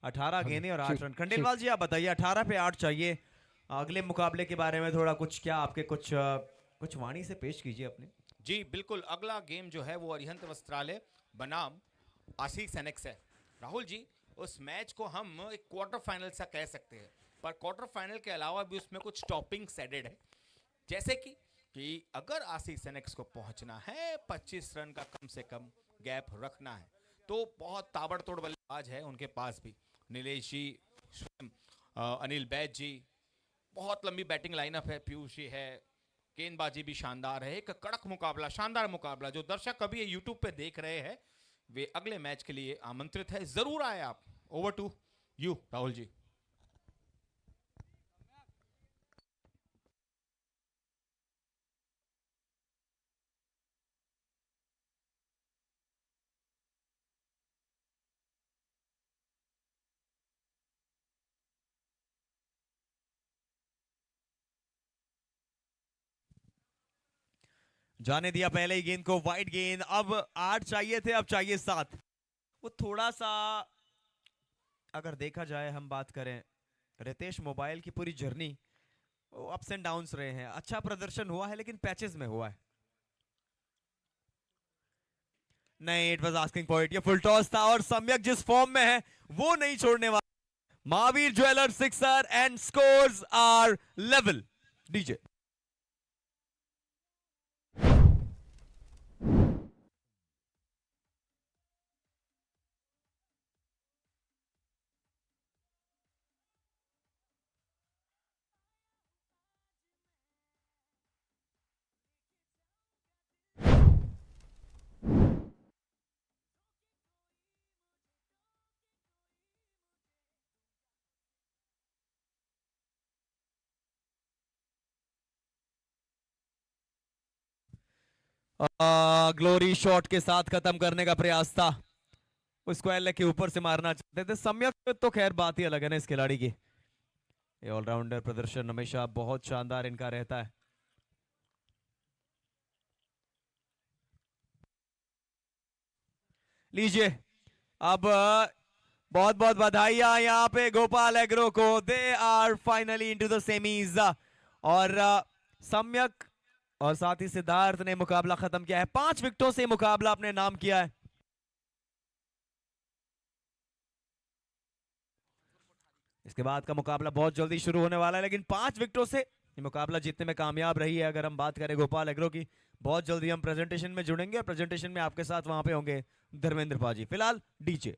18 गेंदें और 8 रन। खंडेलवाल जी आप बताइए, 18 पे 8 चाहिए। अगले मुकाबले के बारे में थोड़ा कुछ, क्या आपके कुछ वाणी से पेश कीजिए अपने। जी बिल्कुल, अगला गेम जो है वो अरिहंत वस्त्रालय बनाम आशीष एनेक्स है। राहुल जी, उस मैच को हम एक क्वार्टर फाइनल सा कह सकते हैं, पर क्वार्टर फाइनल के अलावा भी उसमें कुछ टॉपिंग्स एडेड है। जैसे कि अगर आशीष एनेक्स को पहुंचना है, 25 रन का कम से कम गैप रखना है, तो बहुत ताबड़तोड़ बल्लेबाज है उनके पास भी। नीलेश जी, अनिल बैज जी, बहुत लंबी बैटिंग लाइनअप है। पीयूष जी है, गेंदबाजी भी शानदार है। एक कड़क मुकाबला, शानदार मुकाबला। जो दर्शक अभी ये यूट्यूब पे देख रहे हैं वे अगले मैच के लिए आमंत्रित है, जरूर आए आप। Over to you Rahul ji. जाने दिया पहले ही गेंद को, वाइड गेंद। अब 8 चाहिए थे, अब चाहिए 7। वो थोड़ा सा अगर देखा जाए, हम बात करें रितेश मोबाइल की पूरी जर्नी, वो अप्स एंड डाउन्स रहे हैं। अच्छा प्रदर्शन हुआ है लेकिन पैचेस में हुआ है। नहीं, it was asking for it. ये फुल टॉस था और सम्यक जिस फॉर्म में है वो नहीं छोड़ने वाला। Mahaveer jewellers sixer and scores are level. DJ glory shot के साथ खत्म करने का प्रयास था। उसको एल के ऊपर से मारना चाहते थे सम्यक, तो खैर बात ही अलग है ना इस खिलाड़ी की। ये ऑलराउंडर प्रदर्शन हमेशा बहुत शानदार इनका रहता है। लीजिए, अब बहुत बहुत बधाइयां यहाँ पे गोपाल एग्रो को। They are finally into the semis. और सम्यक और साथ ही सिद्धार्थ ने मुकाबला खत्म किया है। 5 विकेटों से मुकाबला अपने नाम किया है। इसके बाद का मुकाबला बहुत जल्दी शुरू होने वाला है, लेकिन 5 विकेटों से ये मुकाबला जीतने में कामयाब रही है। अगर हम बात करें गोपाल एग्रो की, बहुत जल्दी हम प्रेजेंटेशन में जुड़ेंगे और प्रेजेंटेशन में आपके साथ वहां पे होंगे धर्मेंद्र पाजी। फिलहाल डीजे।